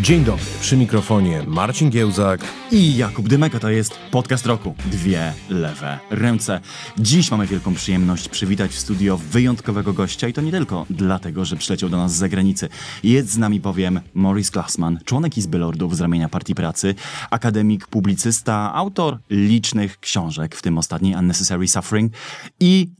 Dzień dobry, przy mikrofonie Marcin Giełzak i Jakub Dymeka. To jest podcast roku. Dwie lewe ręce. Dziś mamy wielką przyjemność przywitać w studio wyjątkowego gościa i to nie tylko dlatego, że przyleciał do nas z zagranicy. Jest z nami bowiem Maurice Glasman, członek Izby Lordów z ramienia Partii Pracy, akademik, publicysta, autor licznych książek, w tym ostatniej Unnecessary Suffering i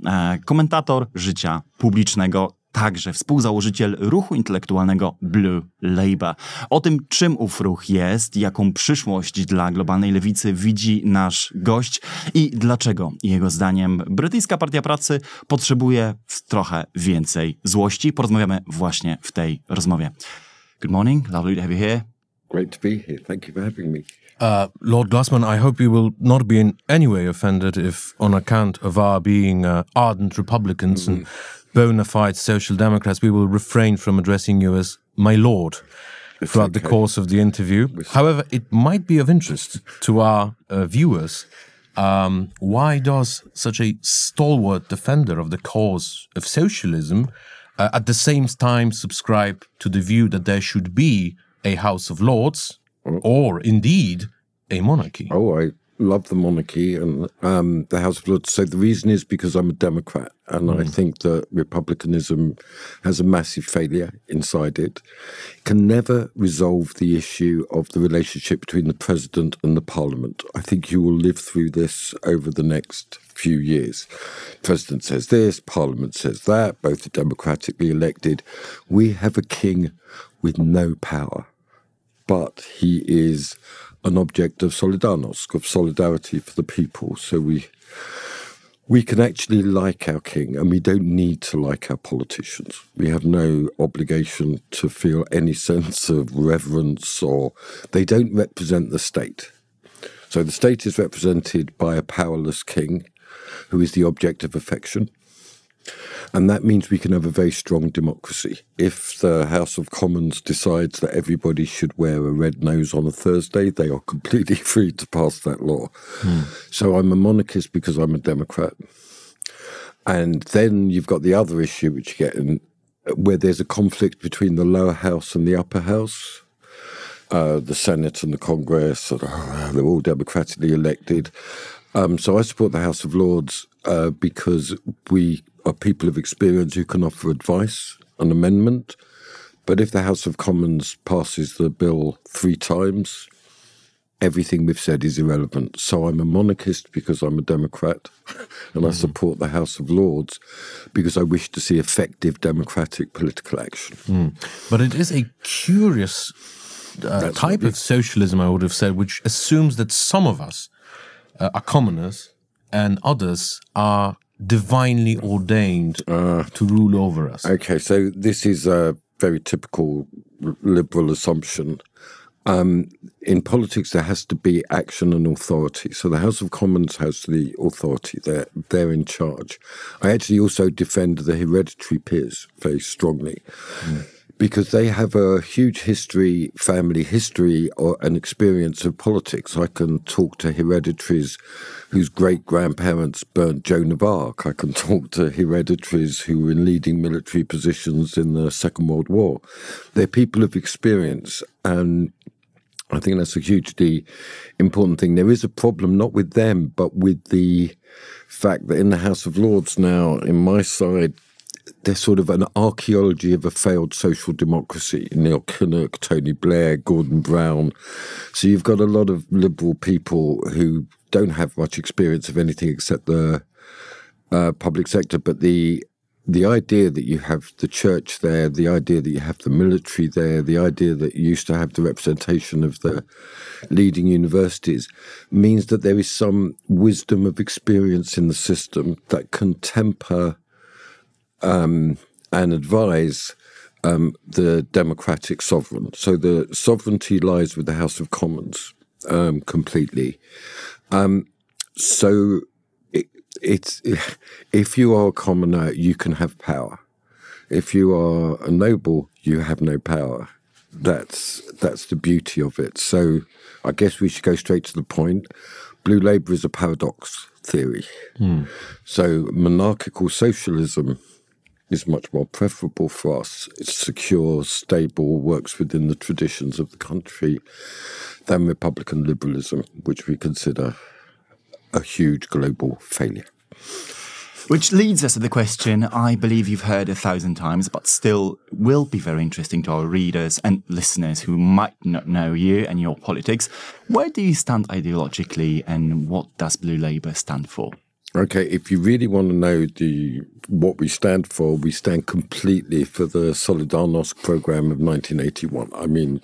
komentator życia publicznego. Także współzałożyciel ruchu intelektualnego Blue Labour. O tym, czym ów ruch jest, jaką przyszłość dla globalnej lewicy widzi nasz gość i dlaczego jego zdaniem brytyjska Partia Pracy potrzebuje trochę więcej złości, porozmawiamy właśnie w tej rozmowie. Good morning, lovely to have you here. Great to be here. Thank you for having me. Lord Glasman, I hope you will not be in any way offended if, on account of our being ardent Republicans and bona fide social democrats, we will refrain from addressing you as my lord throughout the course of the interview. However, it might be of interest to our viewers. Why does such a stalwart defender of the cause of socialism at the same time subscribe to the view that there should be a House of Lords or indeed a monarchy? Oh, I love the monarchy and the House of Lords. So the reason is because I'm a Democrat and I think that republicanism has a massive failure inside it. It can never resolve the issue of the relationship between the president and the parliament. I think you will live through this over the next few years. President says this, parliament says that, both are democratically elected. We have a king with no power, but he is an object of Solidarność, of solidarity for the people. So we can actually like our king and we don't need to like our politicians. We have no obligation to feel any sense of reverence, or they don't represent the state. So the state is represented by a powerless king who is the object of affection. And that means we can have a very strong democracy. If the House of Commons decides that everybody should wear a red nose on a Thursday, they are completely free to pass that law. So I'm a monarchist because I'm a Democrat. And then you've got the other issue, which you get in, where there's a conflict between the lower house and the upper house. The Senate and the Congress, they're all democratically elected. So I support the House of Lords because we are people of experience who can offer advice, an amendment. But if the House of Commons passes the bill 3 times, everything we've said is irrelevant. So I'm a monarchist because I'm a Democrat, and I support the House of Lords because I wish to see effective democratic political action. But it is a curious type of socialism, I would have said, which assumes that some of us are commoners and others are divinely ordained to rule over us. Okay, so this is a very typical liberal assumption. In politics, there has to be action and authority. So the House of Commons has the authority. They're in charge. I actually also defend the hereditary peers very strongly. Because they have a huge history, family history, or an experience of politics. I can talk to hereditaries whose great-grandparents burnt Joan of Arc. I can talk to hereditaries who were in leading military positions in the Second World War. They're people of experience, and I think that's a hugely important thing. There is a problem not with them, but with the fact that in the House of Lords now, in my side, there's sort of an archaeology of a failed social democracy. Neil Kinnock, Tony Blair, Gordon Brown. So you've got a lot of liberal people who don't have much experience of anything except the public sector. But the idea that you have the church there, the idea that you have the military there, the idea that you used to have the representation of the leading universities means that there is some wisdom of experience in the system that can temper and advise the democratic sovereign. So the sovereignty lies with the House of Commons completely. So it's if you are a commoner, you can have power. If you are a noble, you have no power. That's the beauty of it. So I guess we should go straight to the point. Blue Labour is a paradox theory. So monarchical socialism is much more preferable for us. It's secure, stable, works within the traditions of the country than Republican liberalism, which we consider a huge global failure. Which leads us to the question I believe you've heard 1,000 times, but still will be very interesting to our readers and listeners who might not know you and your politics. Where do you stand ideologically, and what does Blue Labour stand for? Okay, if you really want to know what we stand for, we stand completely for the Solidarność program of 1981. I mean,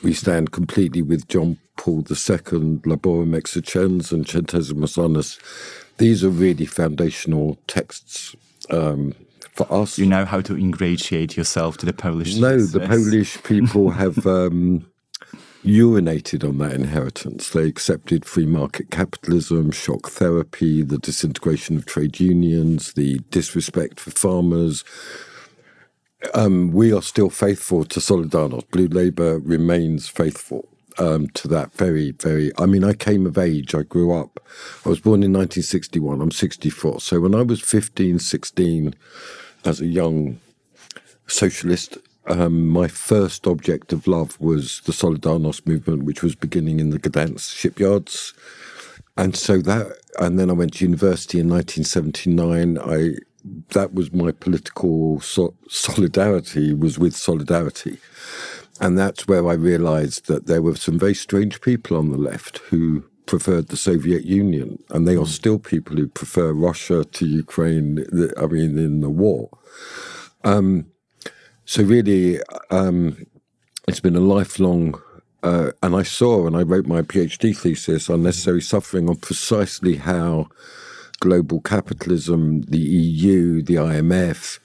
we stand completely with John Paul II, Laborem Exercens and Centesimus Annus. These are really foundational texts for us. You know how to ingratiate yourself to the Polish No, citizens. the Polish people have urinated on that inheritance. They accepted free market capitalism, shock therapy, the disintegration of trade unions, the disrespect for farmers. We are still faithful to Solidarność. Blue Labour remains faithful to that very, very... I mean, I came of age, I grew up. I was born in 1961, I'm 64. So when I was 15, 16, as a young socialist, my first object of love was the Solidarność movement, which was beginning in the Gdansk shipyards. And then I went to university in 1979. That was my political solidarity, was with Solidarity. And that's where I realized that there were some very strange people on the left who preferred the Soviet Union. And they are still people who prefer Russia to Ukraine, in the war. So really, it's been a lifelong... and I wrote my PhD thesis, Unnecessary Suffering, on precisely how global capitalism, the EU, the IMF,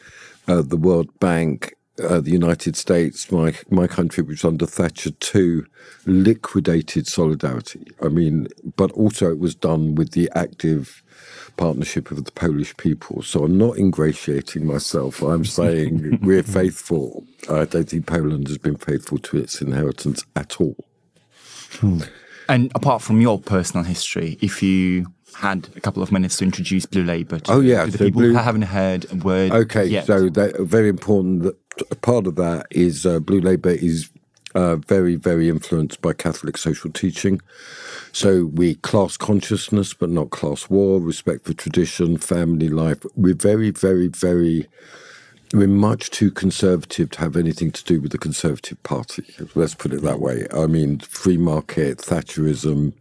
the World Bank, the United States, my country, which was under Thatcher too, liquidated solidarity. I mean, but also it was done with the active partnership of the Polish people. So I'm not ingratiating myself. I'm saying we're faithful. I don't think Poland has been faithful to its inheritance at all. And apart from your personal history, if you had a couple of minutes to introduce Blue Labour to the people who haven't heard a word yet. So very important part of that is Blue Labour is very, very influenced by Catholic social teaching. So we class consciousness, but not class war, respect for tradition, family life. We're very, very, very... We're much too conservative to have anything to do with the Conservative Party. Let's put it that way. I mean, free market, Thatcherism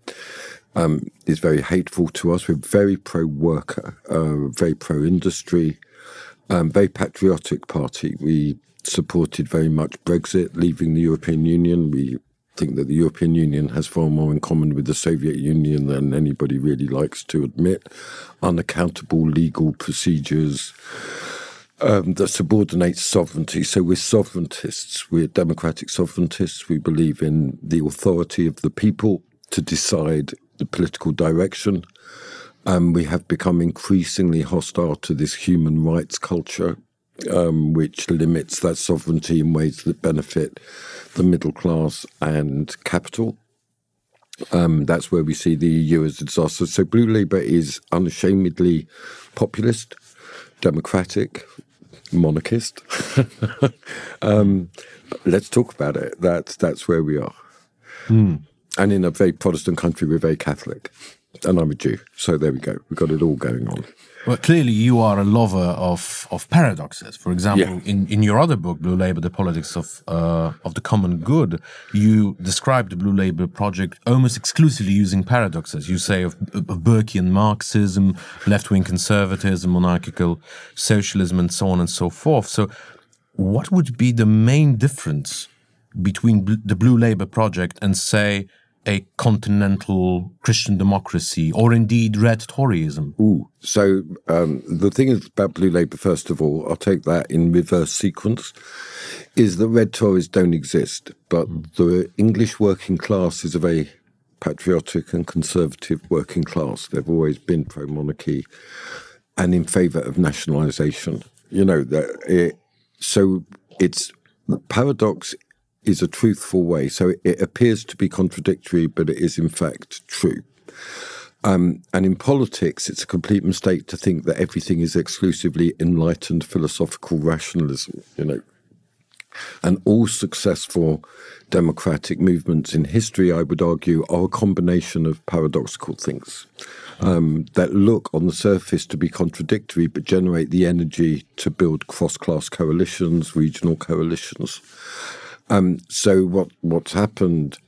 is very hateful to us. We're very pro-worker, very pro-industry, very patriotic party. We supported very much Brexit, leaving the European Union. We think that the European Union has far more in common with the Soviet Union than anybody really likes to admit. Unaccountable legal procedures that subordinates sovereignty. So we're sovereigntists. We're democratic sovereigntists. We believe in the authority of the people to decide the political direction. We have become increasingly hostile to this human rights culture, which limits that sovereignty in ways that benefit the middle class and capital. That's where we see the EU as a disaster. So Blue Labour is unashamedly populist, democratic, monarchist. Let's talk about it. That's where we are. And in a very Protestant country, we're very Catholic. And I'm a Jew. So there we go. We've got it all going on. Well, clearly you are a lover of paradoxes. For example, in your other book, Blue Labour, The Politics of the Common Good, you describe the Blue Labour project almost exclusively using paradoxes. You say of Burkean Marxism, left-wing conservatism, monarchical socialism, and so on and so forth. So what would be the main difference between the Blue Labour project and, say, a continental Christian democracy, or indeed red Toryism? So the thing is about Blue Labour, first of all, I'll take that in reverse sequence, is that red Tories don't exist, but the English working class is a very patriotic and conservative working class. They've always been pro-monarchy and in favour of nationalisation. You know, so it's paradox is a truthful way. So it appears to be contradictory, but it is in fact true. And in politics, it's a complete mistake to think that everything is exclusively enlightened philosophical rationalism, you know. And all successful democratic movements in history, I would argue, are a combination of paradoxical things that look on the surface to be contradictory, but generate the energy to build cross-class coalitions, regional coalitions. So what's happened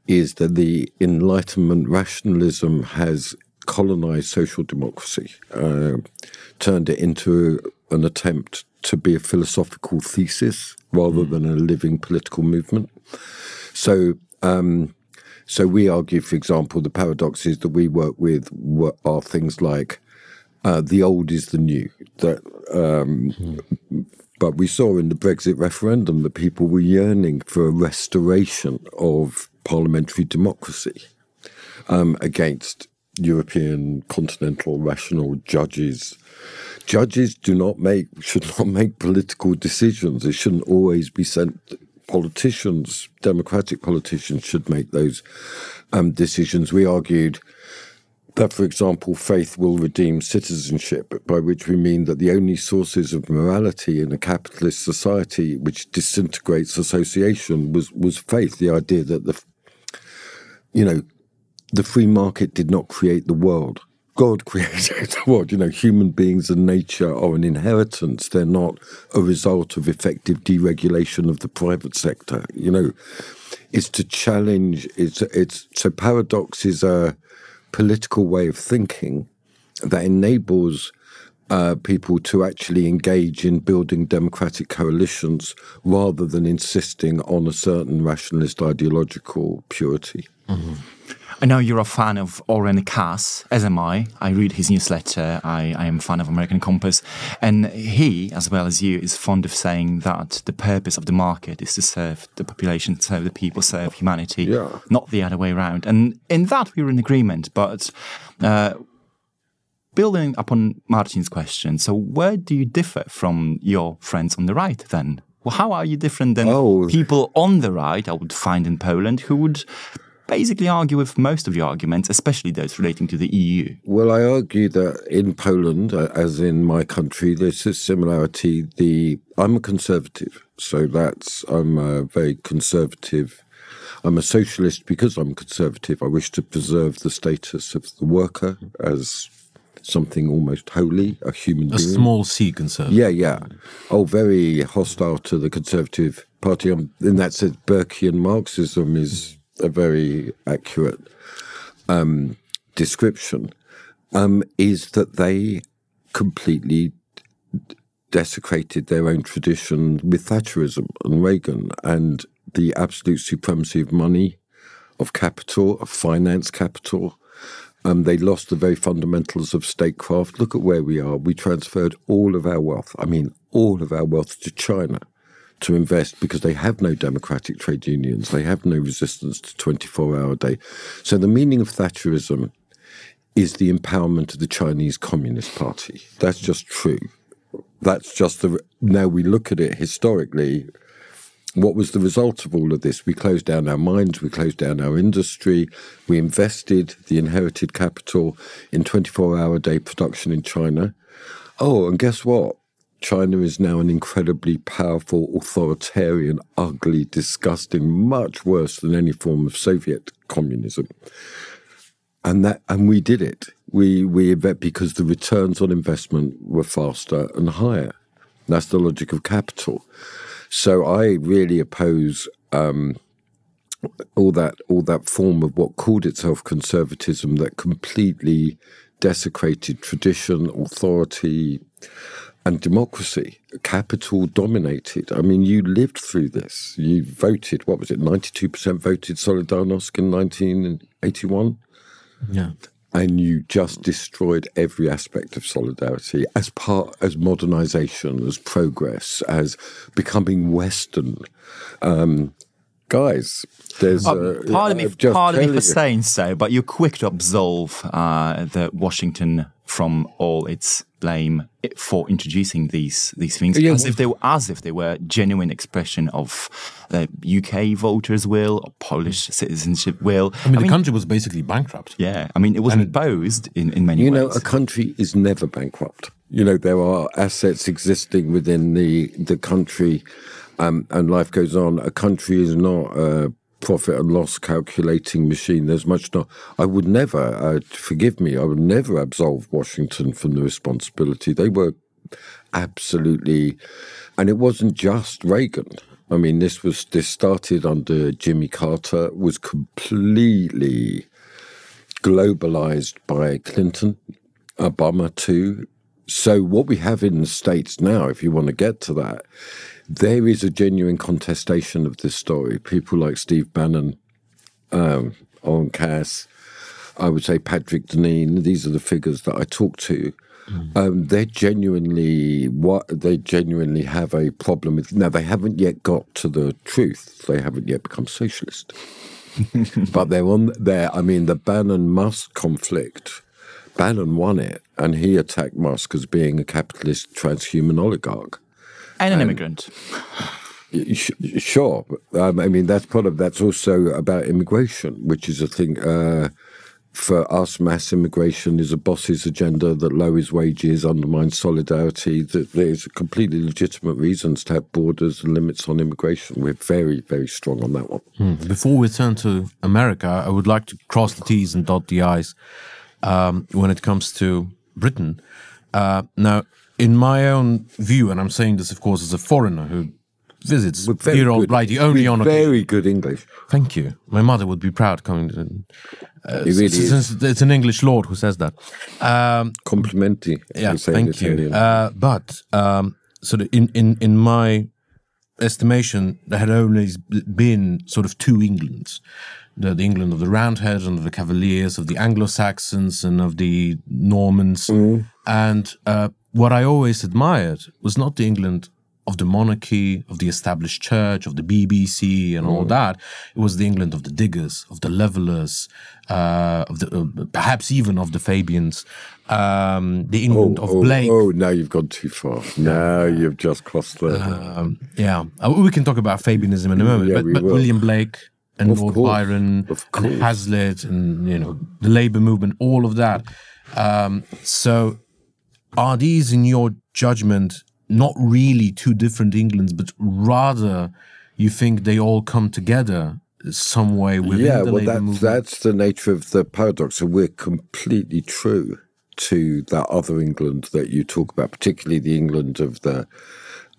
is that the Enlightenment rationalism has colonized social democracy, turned it into an attempt to be a philosophical thesis rather than a living political movement. So we argue, for example, the paradoxes that we work with are things like the old is the new. But we saw in the Brexit referendum that people were yearning for a restoration of parliamentary democracy against European continental rational judges. Judges should not make political decisions. It shouldn't always be sent. Politicians, democratic politicians, should make those decisions. We argued that, for example, faith will redeem citizenship, by which we mean that the only sources of morality in a capitalist society which disintegrates association was faith, the idea that the free market did not create the world. God created the world. You know, human beings and nature are an inheritance. They're not a result of effective deregulation of the private sector. You know, it's to challenge. So paradox is a political way of thinking that enables people to actually engage in building democratic coalitions rather than insisting on a certain rationalist ideological purity. Mm-hmm. I know you're a fan of Oren Cass, as am I. I read his newsletter. I am a fan of American Compass. And he, as well as you, is fond of saying that the purpose of the market is to serve the population, serve the people, serve humanity, not the other way around. And in that, we were in agreement. But building upon Marcin's question, so where do you differ from your friends on the right then? Well, how are you different than people on the right, I would find in Poland, who would basically argue with most of your arguments, especially those relating to the EU? Well, I argue that in Poland, as in my country, there's a similarity. I'm a conservative, so I'm a very conservative. I'm a socialist because I'm conservative. I wish to preserve the status of the worker as something almost holy, a human being. A small c conservative. Yeah. Oh, very hostile to the Conservative Party. In that sense, Burkean Marxism is a very accurate description, is that they completely desecrated their own tradition with Thatcherism and Reagan and the absolute supremacy of money, of capital, of finance capital. They lost the very fundamentals of statecraft. Look at where we are. We transferred all of our wealth to China to invest because they have no democratic trade unions. They have no resistance to 24-hour day. So the meaning of Thatcherism is the empowerment of the Chinese Communist Party. That's just true. That's just now we look at it historically. What was the result of all of this? We closed down our mines, we closed down our industry, we invested the inherited capital in 24-hour day production in China. Oh, and guess what? China is now an incredibly powerful, authoritarian, ugly, disgusting, much worse than any form of Soviet communism. And we did it. We because the returns on investment were faster and higher. That's the logic of capital. So I really oppose all that form of what called itself conservatism that completely desecrated tradition, authority, and democracy. Capital dominated. I mean, you lived through this. You voted, 92% voted Solidarność in 1981? Yeah. And you just destroyed every aspect of solidarity as modernization, as progress, as becoming Western. guys, there's pardon me for saying so, but you're quick to absolve the Washington from all its blame for introducing these things, as if they were genuine expression of UK voters' will or Polish citizenship will. I mean, the country was basically bankrupt. Yeah, I mean, it was imposed in many ways. You know, a country is never bankrupt. You know, there are assets existing within the country, and life goes on. A country is not a profit and loss calculating machine. There's much not. I would never, forgive me, I would never absolve Washington from the responsibility. They were absolutely, and it wasn't just Reagan. I mean, this started under Jimmy Carter, was completely globalized by Clinton, Obama too. So what we have in the States now, if you want to get to that, there is a genuine contestation of this story. People like Steve Bannon, Owen Cass, I would say Patrick Deneen, these are the figures that I talk to. They genuinely have a problem with. Now, they haven't yet got to the truth. They haven't yet become socialist. But they're on there. I mean, the Bannon-Musk conflict, Bannon won it, and he attacked Musk as being a capitalist transhuman oligarch. And an immigrant. Sure. I mean, that's also about immigration, which is a thing. For us, mass immigration is a boss's agenda that lowers wages, undermines solidarity. There's completely legitimate reasons to have borders and limits on immigration. We're very, very strong on that one. Before we turn to America, I would like to cross the T's and dot the I's when it comes to Britain. Now, in my own view, and I'm saying this, of course, as a foreigner who visits dear old Blighty only on occasion. Very good English. Thank you. My mother would be proud coming to... It really is. It's an English lord who says that. Complimentary. Yeah, thank you. But sort of in my estimation, there had always been sort of two Englands. The England of the Roundheads and of the Cavaliers, of the Anglo-Saxons and of the Normans. And what I always admired was not the England of the monarchy, of the established church, of the BBC and all that. It was the England of the diggers, of the levelers, of the perhaps even of the Fabians, the England of Blake. Oh, now you've gone too far. Now you've just crossed the... we can talk about Fabianism in a moment, but William Blake and Lord Byron and Hazlitt and, the Labour movement, all of that. So are these, in your judgment, not really two different Englands, but rather you think they all come together some way within the Labour movement? That's the nature of the paradox. So we're completely true to that other England that you talk about, particularly the England of the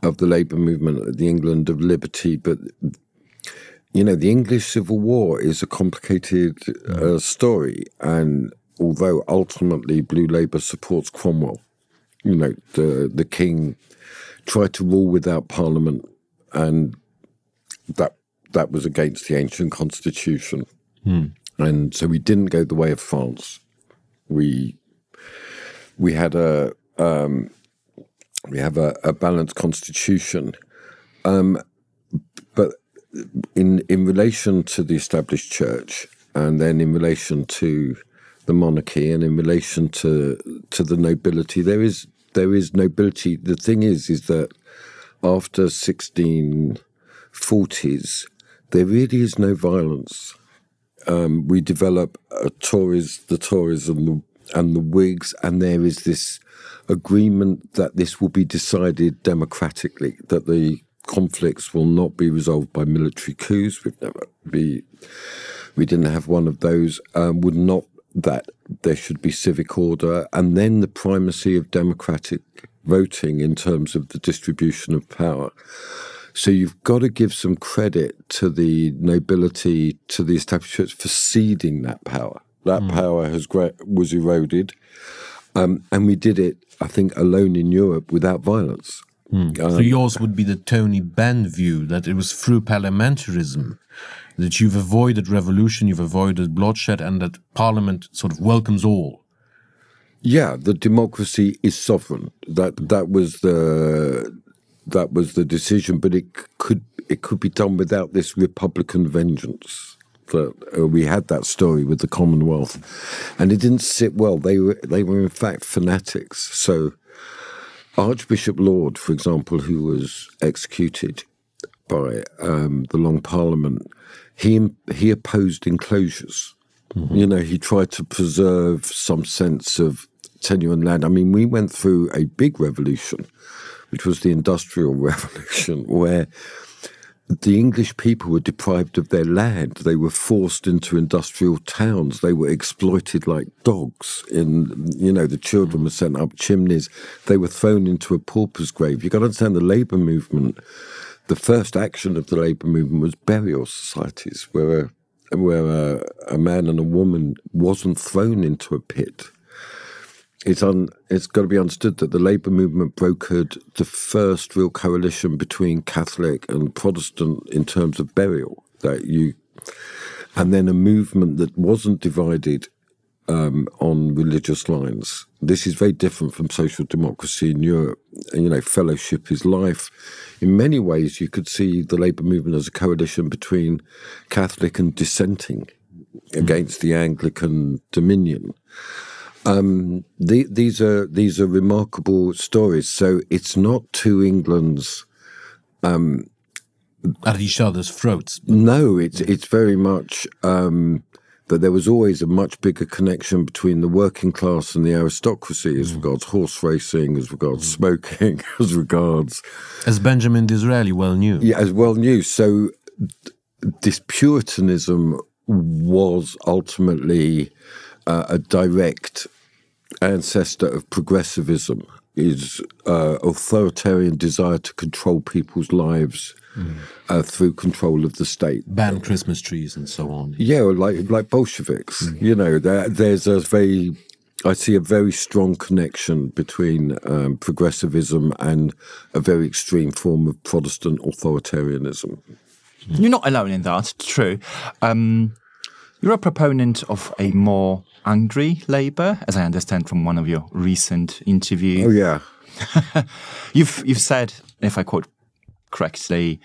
Labour movement, the England of liberty. But, the English Civil War is a complicated story. And although ultimately Blue Labour supports Cromwell, the king tried to rule without parliament, and that was against the ancient constitution. And so we didn't go the way of France. We had a balanced constitution, but in relation to the established church, and then in relation to the monarchy, and in relation to the nobility, there is nobility. The thing is that after 1640s, there really is no violence. We develop the Tories and the Whigs, and there is this agreement that this will be decided democratically, that the conflicts will not be resolved by military coups. We didn't have one of those. That there should be civic order, and then the primacy of democratic voting in terms of the distribution of power. So you've got to give some credit to the nobility, to the established church for ceding that power. That power was eroded, and we did it, I think, alone in Europe without violence. So yours would be the Tony Benn view, that it was through parliamentarism that you've avoided revolution, you've avoided bloodshed, and that Parliament sort of welcomes all. Yeah, the democracy is sovereign. That was the that was the decision, but it could be done without this Republican vengeance. That we had that story with the Commonwealth, and it didn't sit well. They were in fact fanatics. So Archbishop Laud, for example, who was executed by the Long Parliament, he opposed enclosures. Mm-hmm. You know, he tried to preserve some sense of tenure and land. I mean, we went through a big revolution, which was the Industrial Revolution, where the English people were deprived of their land. They were forced into industrial towns. They were exploited like dogs. The children were sent up chimneys. They were thrown into a pauper's grave. You've got to understand the labour movement. The first action of the labour movement was burial societies, where a man and a woman wasn't thrown into a pit. It's got to be understood that the labour movement brokered the first real coalition between Catholic and Protestant in terms of burial. And then a movement that wasn't divided on religious lines. This is very different from social democracy in Europe. And, fellowship is life. In many ways, you could see the labour movement as a coalition between Catholic and dissenting against the Anglican dominion. These are remarkable stories. So it's not two Englands at each other's throats. No, it's very much that there was always a much bigger connection between the working class and the aristocracy as regards horse racing, as regards smoking, as Benjamin Disraeli well knew. Yeah, as well knew. So this Puritanism was ultimately a direct ancestor of progressivism, is authoritarian desire to control people's lives through control of the state. Ban Christmas trees and so on. Yeah, like Bolsheviks. I see a very strong connection between progressivism and a very extreme form of Protestant authoritarianism. You're not alone in that, true. You're a proponent of a more angry Labour, as I understand from one of your recent interviews. Oh, yeah. You've said, if I quote correctly,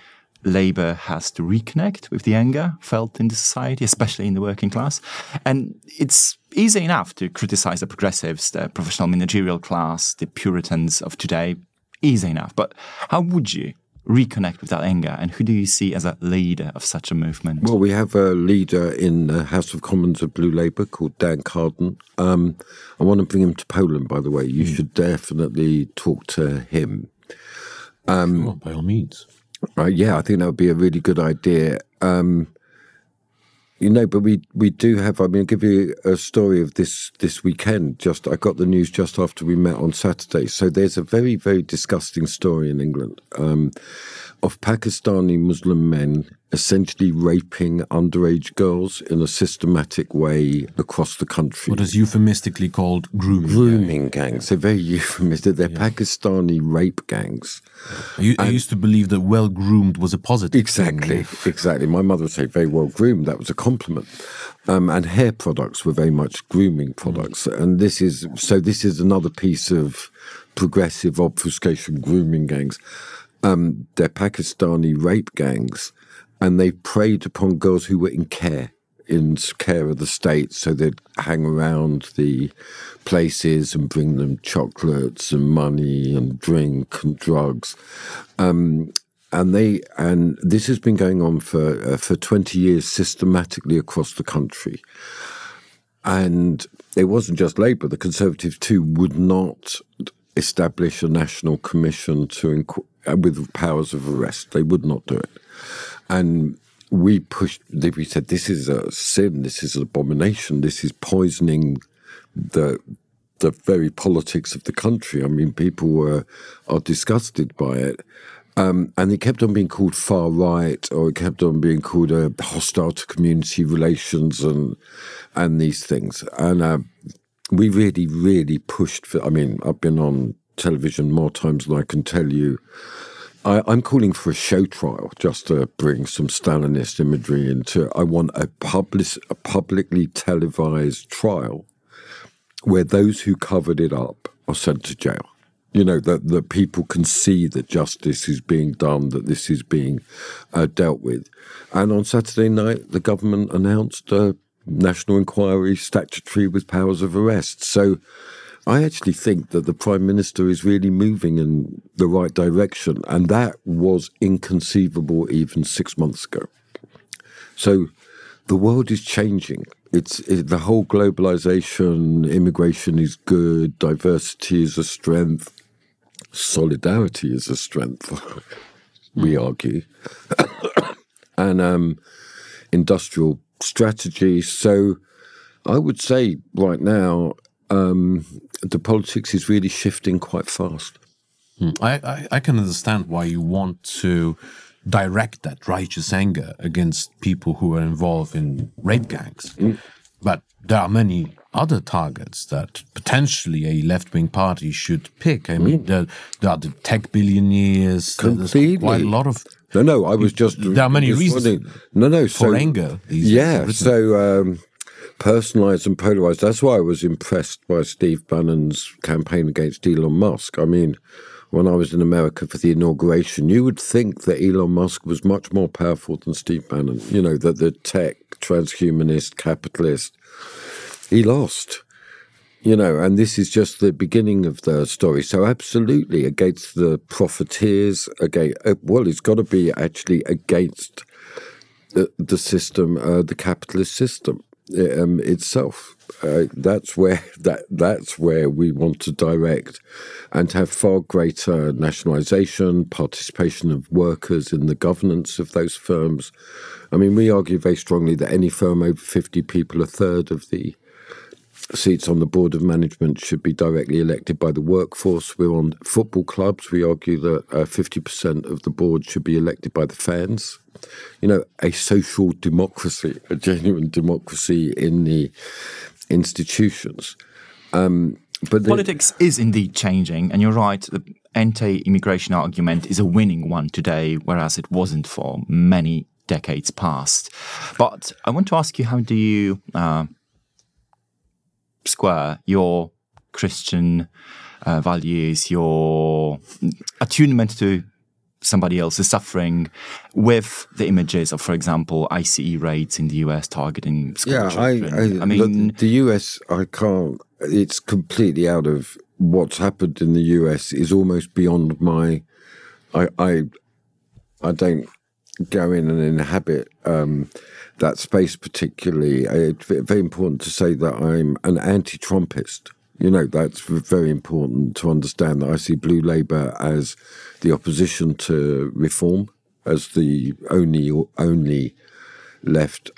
Labour has to reconnect with the anger felt in the society, especially in the working class. And it's easy enough to criticise the progressives, the professional managerial class, the Puritans of today. Easy enough. But how would you reconnect with that anger, and who do you see as a leader of such a movement? Well, we have a leader in the House of Commons of Blue Labour called Dan Carden. I want to bring him to Poland, by the way. You should definitely talk to him. Sure, by all means. Yeah, I think that would be a really good idea. But we do have, I'll give you a story of this weekend. I got the news just after we met on Saturday. So there's a very, very disgusting story in England of Pakistani Muslim men essentially raping underage girls in a systematic way across the country. What is euphemistically called grooming. Grooming gangs. They're very euphemistic. They're Pakistani rape gangs. I used to believe that well-groomed was a positive Exactly, thing. exactly. My mother would say very well-groomed. That was a compliment. And hair products were very much grooming products. And this is another piece of progressive obfuscation, grooming gangs. They're Pakistani rape gangs. And they preyed upon girls who were in care of the state. So they'd hang around the places and bring them chocolates and money and drink and drugs. And this has been going on for 20 years systematically across the country. And it wasn't just Labour. The Conservatives too would not establish a national commission with powers of arrest. They would not do it. And we said, this is a sin, this is an abomination, this is poisoning the very politics of the country. I mean, people are disgusted by it. And it kept on being called far right, or it kept on being called hostile to community relations and these things. And we really, really pushed for, I've been on television more times than I can tell you. I'm calling for a show trial just to bring some Stalinist imagery into. I want a publicly televised trial where those who covered it up are sent to jail. You know, that people can see that justice is being done, that this is being dealt with. And on Saturday night, the government announced a national inquiry, statutory with powers of arrest. So I actually think that the Prime Minister is really moving in the right direction. And that was inconceivable even 6 months ago. So the world is changing. The whole globalization, immigration is good, diversity is a strength, solidarity is a strength, we argue, and industrial strategy. So I would say right now the politics is really shifting quite fast. I can understand why you want to direct that righteous anger against people who are involved in rape gangs. But there are many other targets that potentially a left-wing party should pick. I mean, there are the tech billionaires. Completely. There's quite a lot of... No, I was just... There are many reasons for anger. So personalised and polarised. That's why I was impressed by Steve Bannon's campaign against Elon Musk. I mean, when I was in America for the inauguration, you would think that Elon Musk was much more powerful than Steve Bannon. You know, that the tech, transhumanist, capitalist, he lost. You know, and this is just the beginning of the story. So absolutely against the profiteers, it's got to be actually against the system, the capitalist system itself. That's where we want to direct, and to have far greater nationalisation, participation of workers in the governance of those firms. I mean, we argue very strongly that any firm over 50 people, a third of the seats on the board of management should be directly elected by the workforce. We're on football clubs. We argue that 50% of the board should be elected by the fans. You know, a social democracy, a genuine democracy in the institutions. But politics is indeed changing, and you're right, the anti-immigration argument is a winning one today, whereas it wasn't for many decades past. But I want to ask you, how do you square your Christian values, your attunement to somebody else's suffering with the images of, for example, ICE raids in the US targeting school children? I mean, the US, it's completely out of what's happened in the US is almost beyond my, I don't go in and inhabit that space particularly. It's very important to say that I'm an anti-Trumpist. You know, that's very important to understand that I see Blue Labour as the opposition to reform, as the only left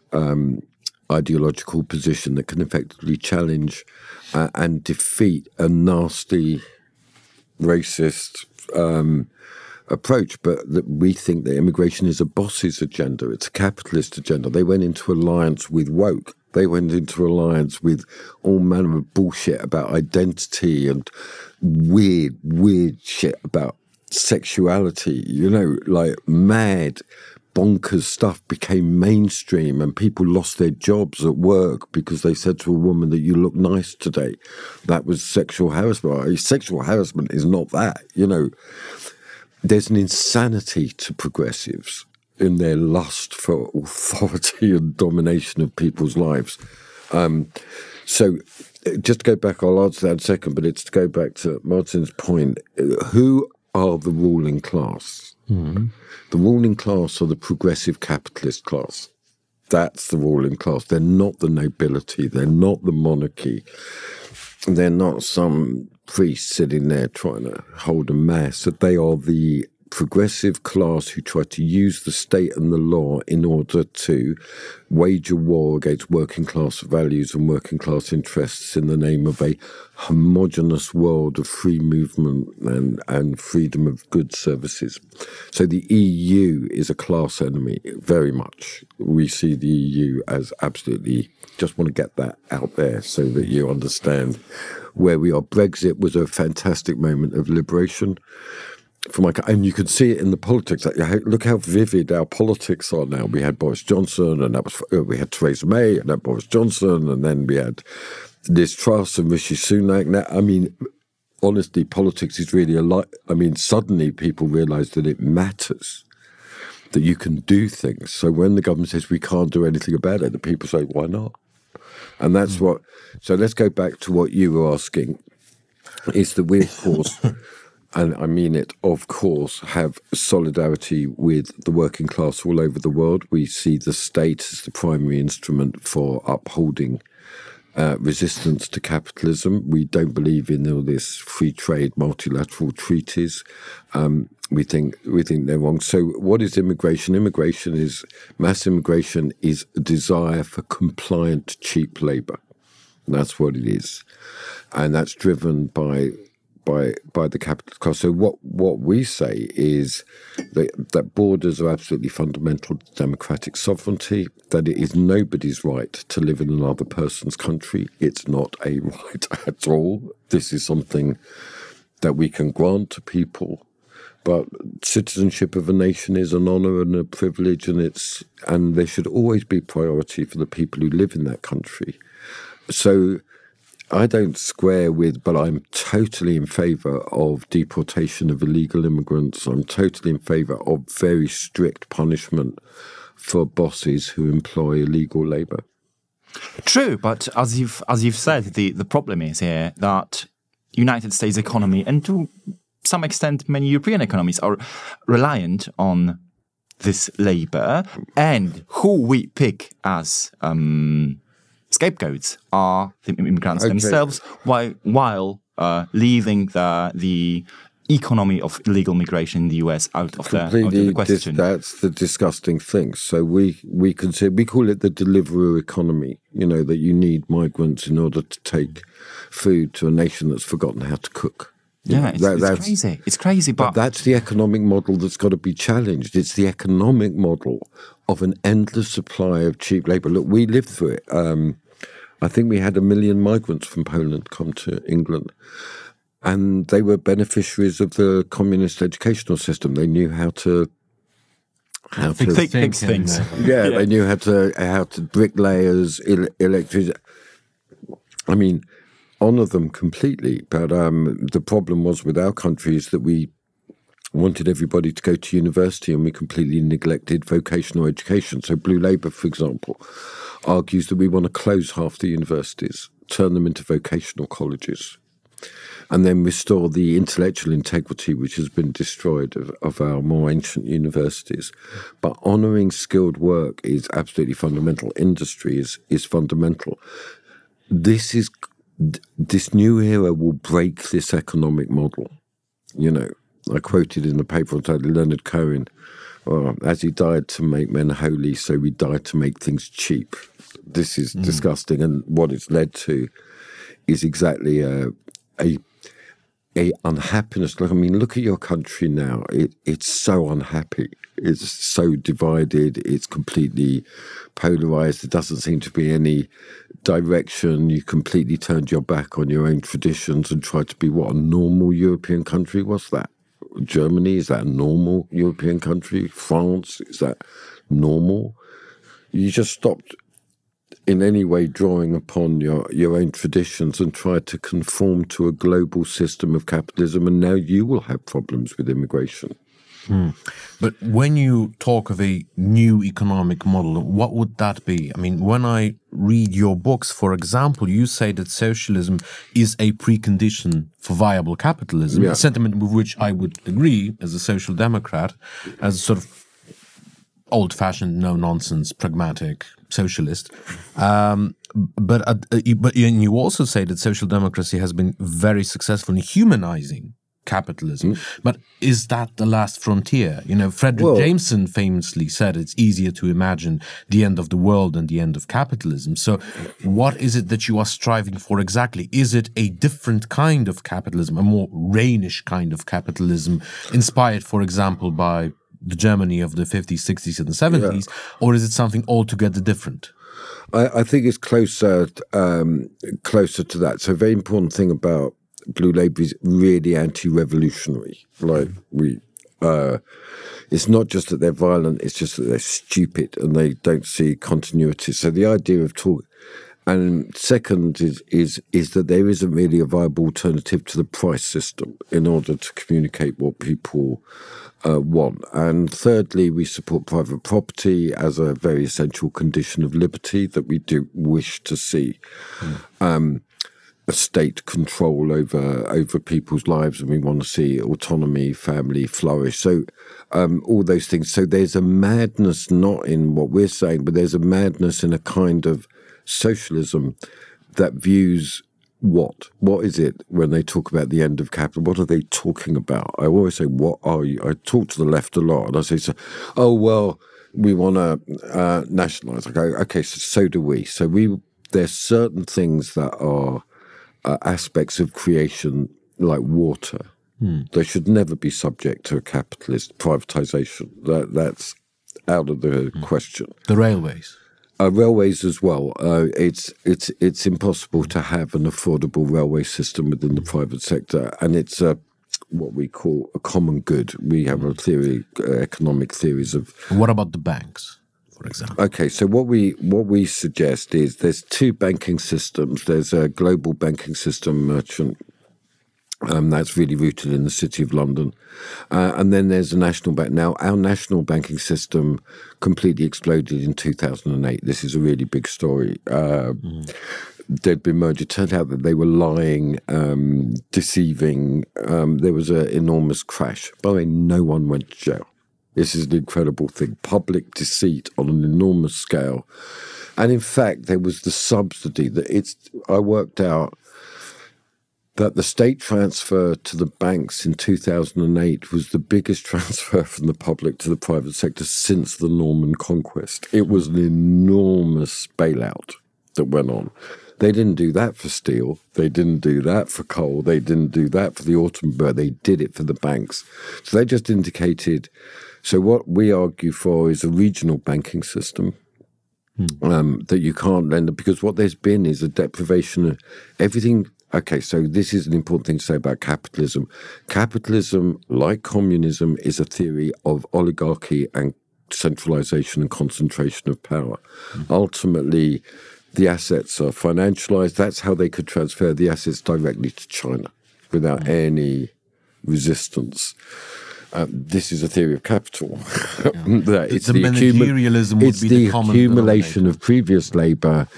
ideological position that can effectively challenge and defeat a nasty, racist approach. But we think that immigration is a boss's agenda. It's a capitalist agenda. They went into alliance with woke. They went into alliance with all manner of bullshit about identity and weird shit about sexuality. You know, like mad, bonkers stuff became mainstream, and people lost their jobs at work because they said to a woman that you look nice today. That was sexual harassment. Sexual harassment is not that, you know. There's an insanity to progressives in their lust for authority and domination of people's lives. So just to go back, I'll answer that in a second, but it's to go back to Martin's point. Who are the ruling class? Mm-hmm. The ruling class are the progressive capitalist class. That's the ruling class. They're not the nobility. They're not the monarchy. They're not some priest sitting there trying to hold a mass. That they are the progressive class who try to use the state and the law in order to wage a war against working class values and working class interests in the name of a homogenous world of free movement and freedom of goods services. So the EU is a class enemy, very much. We see the EU as absolutely, just want to get that out there so that you understand where we are. Brexit was a fantastic moment of liberation. And you could see it in the politics. Look how vivid our politics are now. We had Boris Johnson, and we had Theresa May, and then Boris Johnson, and then we had Liz Truss and Rishi Sunak. Now, I mean, honestly, politics is really suddenly people realise that it matters, that you can do things. So when the government says we can't do anything about it, the people say, why not? And that's what... So let's go back to what you were asking, is that we, of course, and I mean it, of course, have solidarity with the working class all over the world. We see the state as the primary instrument for upholding resistance to capitalism. We don't believe in all this free trade, multilateral treaties. We think they're wrong. So what is immigration? Mass immigration is a desire for compliant, cheap labour. That's what it is. And that's driven by the capitalist class. So what we say is that borders are absolutely fundamental to democratic sovereignty, that it is nobody's right to live in another person's country. It's not a right at all. This is something that we can grant to people. But citizenship of a nation is an honour and a privilege, and there should always be priority for the people who live in that country. So I don't square with, but I'm totally in favour of deportation of illegal immigrants. I'm totally in favour of very strict punishment for bosses who employ illegal labour. True, but as you've said, the problem is here that United States economy, and to some extent many European economies, are reliant on this labour, and who we pick as scapegoats are the immigrants themselves, while leaving the economy of illegal migration in the US out of the question. That's the disgusting thing. So we call it the deliverer economy. You know, that you need migrants in order to take food to a nation that's forgotten how to cook. Yeah, it's crazy. It's crazy, but that's the economic model that's got to be challenged. It's the economic model of an endless supply of cheap labour. Look, we lived through it. I think we had 1 million migrants from Poland come to England, and they were beneficiaries of the communist educational system. They knew how to fix things. Yeah, they knew how to bricklayers, electricians. I mean, honour them completely. But the problem was with our country is that we wanted everybody to go to university and we completely neglected vocational education. So Blue Labour, for example, argues that we want to close half the universities, turn them into vocational colleges, and then restore the intellectual integrity which has been destroyed of our more ancient universities. But honouring skilled work is absolutely fundamental. Industry is fundamental. This new era will break this economic model. You know, I quoted in the paper on Saturday, Leonard Cohen, as he died to make men holy, so we died to make things cheap. This is disgusting, and what it's led to is exactly a unhappiness. Look, I mean, look at your country now. It's so unhappy. It's so divided. It's completely polarized. There doesn't seem to be any direction. You completely turned your back on your own traditions and tried to be what a normal European country. What's that? Germany, is that a normal European country? France, is that normal? You just stopped in any way drawing upon your own traditions and tried to conform to a global system of capitalism, and now you will have problems with immigration. But when you talk of a new economic model, what would that be? I mean, when I read your books, for example, you say that socialism is a precondition for viable capitalism, a sentiment with which I would agree as a social democrat, as a sort of old-fashioned, no-nonsense, pragmatic socialist. But you also say that social democracy has been very successful in humanizing capitalism. But is that the last frontier? You know, Frederick Jameson famously said it's easier to imagine the end of the world than the end of capitalism. So what is it that you are striving for exactly? Is it a different kind of capitalism, a more Rhenish kind of capitalism, inspired, for example, by the Germany of the 50s, 60s, and the 70s, or is it something altogether different? I think it's closer to that. So a very important thing about Blue Labour is really anti-revolutionary. Like it's not just that they're violent; it's just that they're stupid and they don't see continuity. So the idea of And second is that there isn't really a viable alternative to the price system in order to communicate what people want. And thirdly, we support private property as a very essential condition of liberty that we do wish to see. A state control over people's lives, and we want to see autonomy, family flourish. So all those things. So there's a madness not in what we're saying, but there's a madness in a kind of socialism that views what is it when they talk about the end of capital? What are they talking about? I always say, what are you? I talk to the left a lot, and I say, oh, well, we want to nationalise. I go, okay, so do we. So there's certain things that are aspects of creation like water. They should never be subject to a capitalist privatisation. That's out of the question. The railways. Railways as well. It's impossible to have an affordable railway system within the private sector, and it's what we call a common good. We have a theory, economic theories of. What about the banks, for example? Okay, so what we suggest is there's two banking systems. There's a global banking system, merchant. That's really rooted in the City of London. And then there's a national bank. Now, our national banking system completely exploded in 2008. This is a really big story. They'd been merged. It turned out that they were lying, deceiving. There was an enormous crash. By the way, no one went to jail. This is an incredible thing. Public deceit on an enormous scale. And in fact, there was the subsidy that I worked out that the state transfer to the banks in 2008 was the biggest transfer from the public to the private sector since the Norman conquest. It was an enormous bailout that went on. They didn't do that for steel. They didn't do that for coal. They didn't do that for the automobile. They did it for the banks. So they just indicated. So what we argue for is a regional banking system. That you can't lend, because what there's been is a deprivation of everything. Okay, so this is an important thing to say about capitalism. Capitalism, like communism, is a theory of oligarchy and centralization and concentration of power. Ultimately, the assets are financialized. That's how they could transfer the assets directly to China without any resistance. This is a theory of capital. It's the managerialism would be the common accumulation of previous labour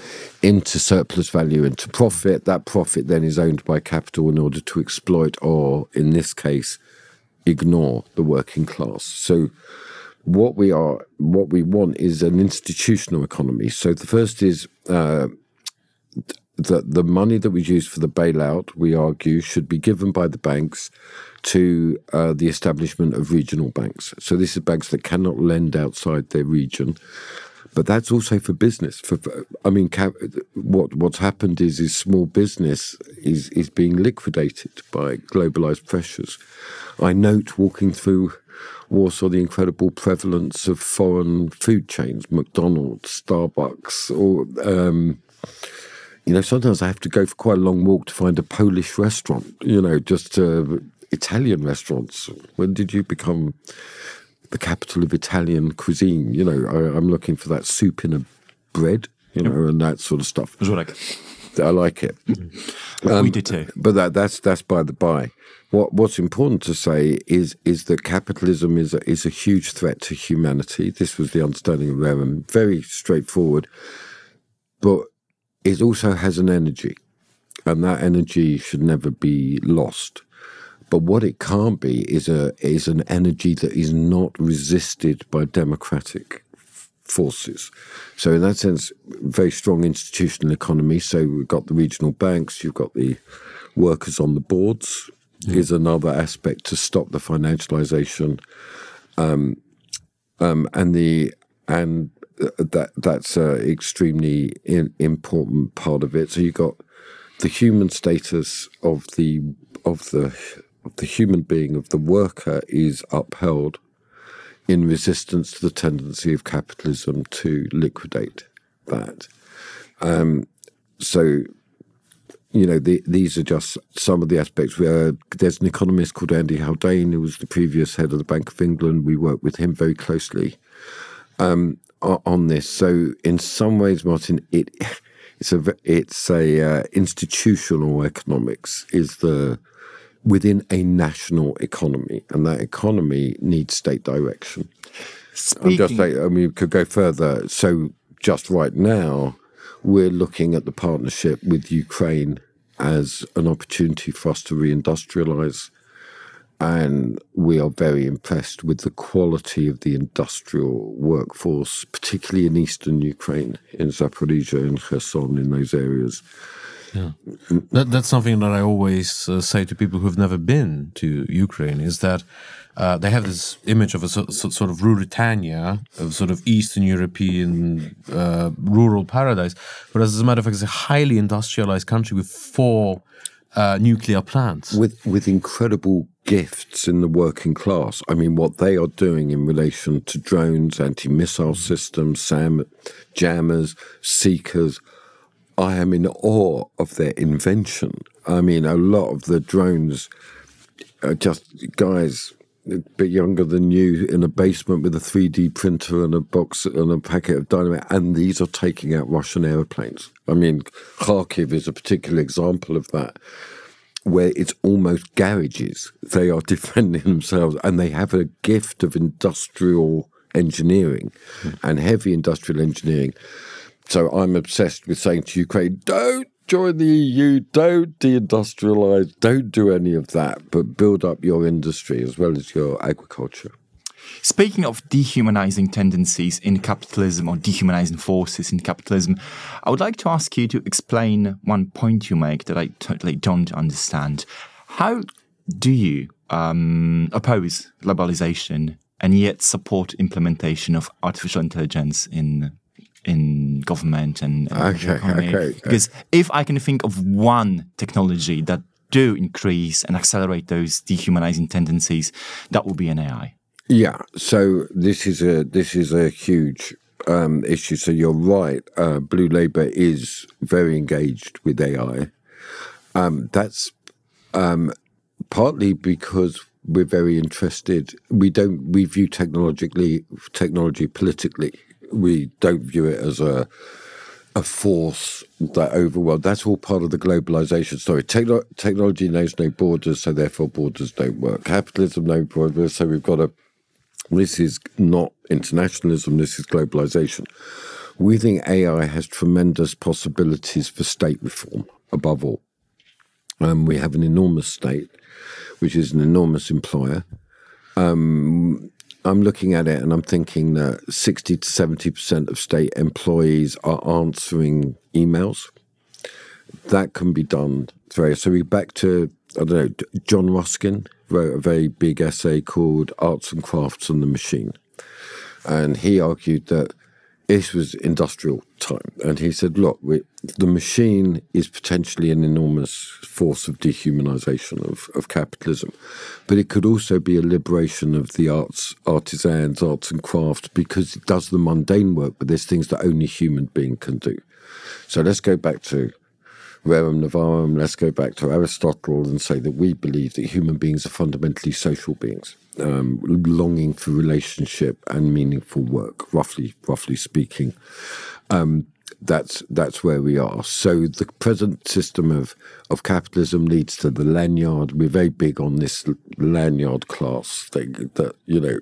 into surplus value, into profit. That profit then is owned by capital in order to exploit, or in this case, ignore the working class. So what we want is an institutional economy. So the first is the money that we use for the bailout, we argue, should be given by the banks to the establishment of regional banks. So this is banks that cannot lend outside their region. But that's also for business. What's happened is small business is being liquidated by globalized pressures. I note walking through Warsaw the incredible prevalence of foreign food chains, McDonald's, Starbucks, or sometimes I have to go for quite a long walk to find a Polish restaurant. Just Italian restaurants. When did you become the capital of Italian cuisine? I'm looking for that soup in a bread, and that sort of stuff. Żurek. I like it. We do too. But that's by the by. What's important to say is that capitalism is a huge threat to humanity. This was the understanding of Rehman, very straightforward. But it also has an energy, and that energy should never be lost. But what it can't be is an energy that is not resisted by democratic forces. So in that sense, very strong institutional economy. So we've got the regional banks, you've got the workers on the boards, is another aspect to stop the financialization, that's an extremely important part of it. So you've got the human status of the human being, of the worker, is upheld in resistance to the tendency of capitalism to liquidate that. These are just some of the aspects. There's an economist called Andy Haldane, who was the previous head of the Bank of England. We work with him very closely on this. So in some ways, Martin, it's a institutional economics is within a national economy, and that economy needs state direction. I'm just saying, I mean, we could go further. So just right now, we're looking at the partnership with Ukraine as an opportunity for us to reindustrialize. And we are very impressed with the quality of the industrial workforce, particularly in eastern Ukraine, in Zaporizhia and Kherson, in those areas. Yeah, that's something that I always say to people who've never been to Ukraine, is that they have this image of a sort of Ruritania, of sort of Eastern European rural paradise, but as a matter of fact, it's a highly industrialized country with 4 nuclear plants. With incredible gifts in the working class. I mean, what they are doing in relation to drones, anti-missile systems, jammers, seekers, I am in awe of their invention. I mean, a lot of the drones are just guys a bit younger than you in a basement with a 3D printer and a box and a packet of dynamite, and these are taking out Russian airplanes. I mean, Kharkiv is a particular example of that, where it's almost garages. They are defending themselves, and they have a gift of industrial engineering and heavy industrial engineering. So I'm obsessed with saying to Ukraine, don't join the EU, don't deindustrialize, don't do any of that, but build up your industry as well as your agriculture. Speaking of dehumanizing tendencies in capitalism, or dehumanizing forces in capitalism, I would like to ask you to explain one point you make that I totally don't understand. How do you oppose globalization and yet support implementation of artificial intelligence in government and economy? Okay. Because if I can think of one technology that do increase and accelerate those dehumanizing tendencies, that will be an AI. Yeah, so this is a huge issue. So you're right. Blue Labour is very engaged with AI. That's partly because we're very interested. We view technology politically. We don't view it as a force that overwhelms. That's all part of the globalization story. Technology knows no borders, so therefore borders don't work. Capitalism knows no borders, so we've got to. This is not internationalism, this is globalization. We think AI has tremendous possibilities for state reform, above all. We have an enormous state, which is an enormous employer. I'm looking at it and I'm thinking that 60 to 70% of state employees are answering emails. That can be done. So we're back to, I don't know, John Ruskin wrote a very big essay called Arts and Crafts and the Machine. And he argued that this was industrial time. And he said, look, the machine is potentially an enormous force of dehumanization of capitalism. But it could also be a liberation of the artisans, arts and crafts, because it does the mundane work, but there's things that only human being can do. So let's go back to Rerum Novarum, let's go back to Aristotle and say that we believe that human beings are fundamentally social beings, longing for relationship and meaningful work, roughly speaking. That's where we are. So the present system of capitalism leads to the lanyard. We're very big on this lanyard class thing that, you know,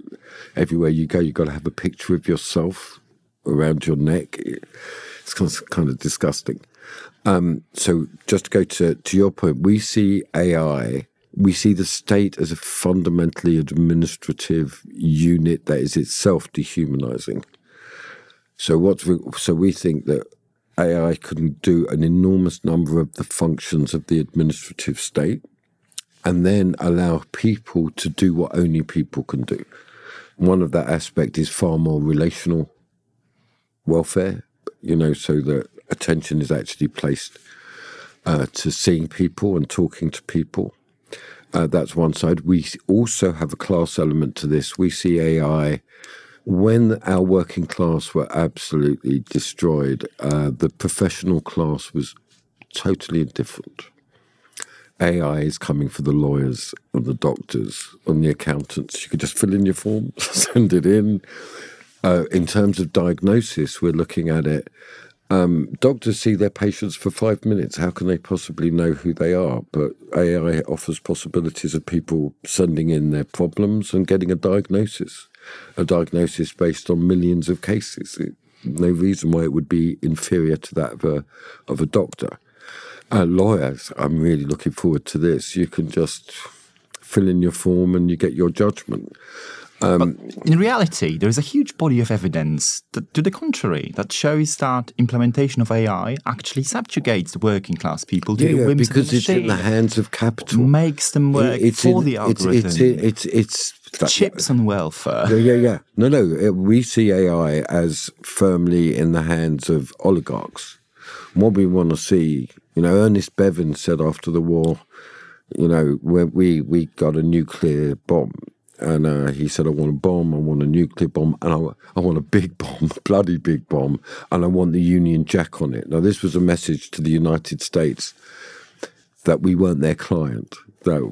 everywhere you go, you've got to have a picture of yourself around your neck. It's kind of disgusting. So just to go to your point, we see AI, we see the state as a fundamentally administrative unit that is itself dehumanizing. So we think that AI can do an enormous number of the functions of the administrative state and then allow people to do what only people can do. One of that aspect is far more relational welfare, you know, so that attention is actually placed to seeing people and talking to people. That's one side. We also have a class element to this. We see AI, when our working class were absolutely destroyed, the professional class was totally indifferent. AI is coming for the lawyers and the doctors and the accountants. You could just fill in your form, send it in. In terms of diagnosis, we're looking at it. Doctors see their patients for 5 minutes. How can they possibly know who they are? But AI offers possibilities of people sending in their problems and getting a diagnosis based on millions of cases. No reason why it would be inferior to that of a doctor. Lawyers, I'm really looking forward to this. You can just fill in your form and you get your judgment. But in reality, there is a huge body of evidence to the contrary that shows that implementation of AI actually subjugates the working class people to the whims because of the machine. it's in the hands of capital. Makes them work for the algorithm. It's chips on welfare. Yeah. No. We see AI as firmly in the hands of oligarchs. What we want to see, Ernest Bevin said after the war, when we got a nuclear bomb. And he said, I want a bomb, I want a nuclear bomb, and I want a big bomb, a bloody big bomb, and I want the Union Jack on it. Now, this was a message to the United States that we weren't their client, that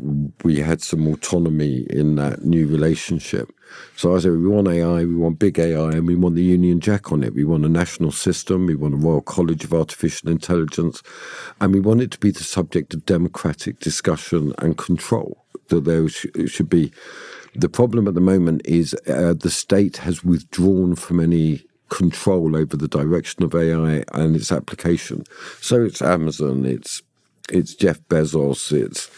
we had some autonomy in that new relationship. So I said, we want AI, we want big AI, and we want the Union Jack on it. We want a national system, we want a Royal College of Artificial Intelligence, and we want it to be the subject of democratic discussion and control, that there should be. The problem at the moment is the state has withdrawn from any control over the direction of AI and its application. So it's Amazon, it's Jeff Bezos,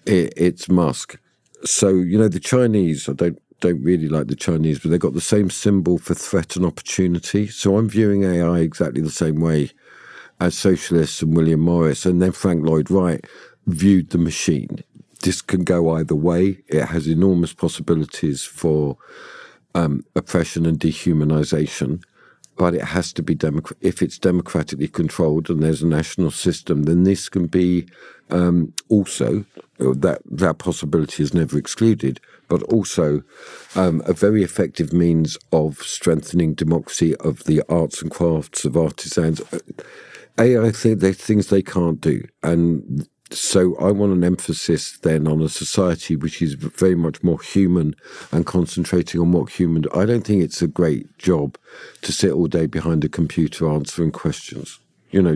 it's Musk. So the Chinese, I don't really like the Chinese, but they've got the same symbol for threat and opportunity. So I'm viewing AI exactly the same way as socialists and William Morris, and then Frank Lloyd Wright viewed the machine. This can go either way. It has enormous possibilities for oppression and dehumanization, but it has to be if it's democratically controlled and there's a national system, then this can be also, that possibility is never excluded, but also a very effective means of strengthening democracy, of the arts and crafts, of artisans. AI, think there's things they can't do, and so I want an emphasis then on a society which is very much more human and concentrating on what human. I don't think it's a great job to sit all day behind a computer answering questions,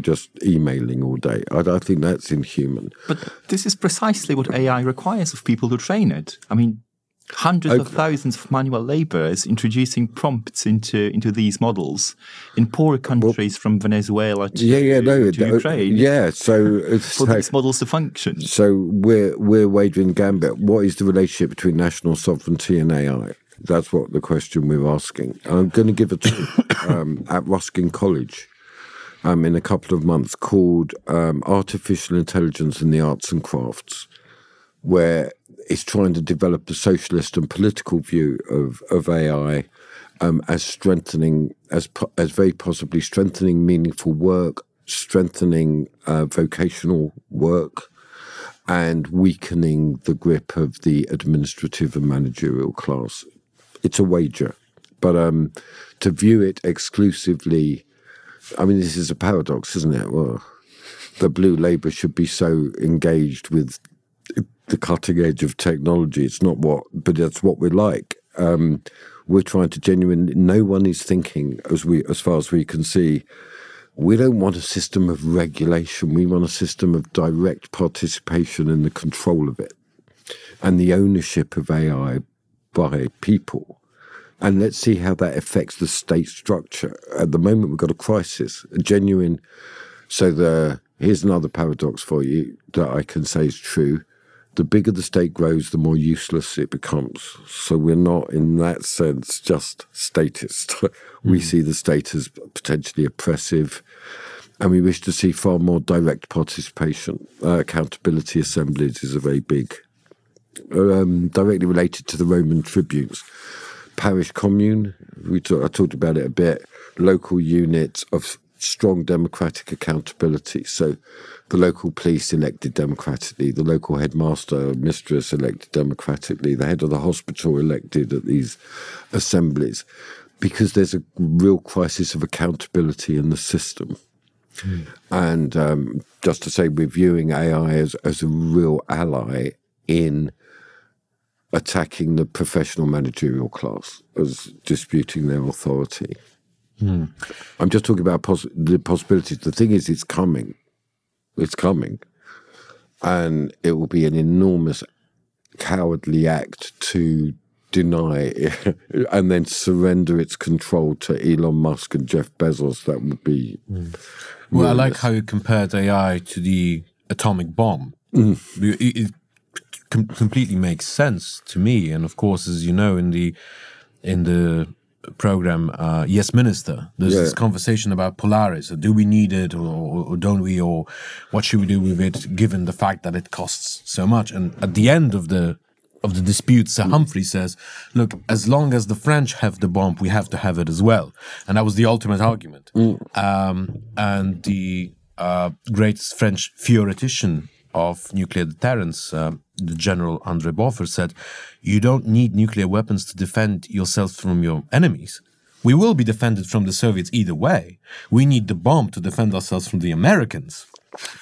just emailing all day. I think that's inhuman. But this is precisely what AI requires of people to train it. I mean, hundreds of thousands of manual laborers introducing prompts into these models in poor countries from Venezuela to Ukraine. Yeah, so for these models to function. So we're wagering gambit. What is the relationship between national sovereignty and AI? That's what the question we're asking. I'm going to give a talk at Ruskin College in a couple of months called Artificial Intelligence in the Arts and Crafts, where it's trying to develop a socialist and political view of AI as strengthening, as very possibly strengthening meaningful work, strengthening vocational work, and weakening the grip of the administrative and managerial class. It's a wager. But to view it exclusively, I mean, this is a paradox, isn't it? Well, the blue Labour should be so engaged with the cutting edge of technology. It's not but that's what we're like. We're trying to no one is thinking, as far as we can see, we don't want a system of regulation. We want a system of direct participation in the control of it and the ownership of AI by people. And let's see how that affects the state structure. At the moment, we've got a crisis, a genuine. So here's another paradox for you that I can say is true. The bigger the state grows, the more useless it becomes. So we're not, in that sense, just statist. We see the state as potentially oppressive, and we wish to see far more direct participation. Accountability assemblies is a very big, directly related to the Roman tribunes. Parish commune, I talked about it a bit, local units of strong democratic accountability. So the local police elected democratically, the local headmaster, mistress elected democratically, the head of the hospital elected at these assemblies, because there's a real crisis of accountability in the system. And just to say, we're viewing AI as a real ally in attacking the professional managerial class, as disputing their authority. I'm just talking about the possibilities. The thing is, it's coming. It's coming. And it will be an enormous cowardly act to deny and then surrender its control to Elon Musk and Jeff Bezos. That would be... Well, I like how you compared AI to the atomic bomb. It completely makes sense to me. And of course, as you know, in the program Yes Minister, there's this conversation about Polaris. Do we need it or don't we, or what should we do with it given the fact that it costs so much? And at the end of the dispute, Sir Humphrey says, look, as long as the French have the bomb, we have to have it as well. And that was the ultimate argument. And the great French theoretician of nuclear deterrence, the General André Beaufort, said, you don't need nuclear weapons to defend yourself from your enemies. We will be defended from the Soviets either way. We need the bomb to defend ourselves from the Americans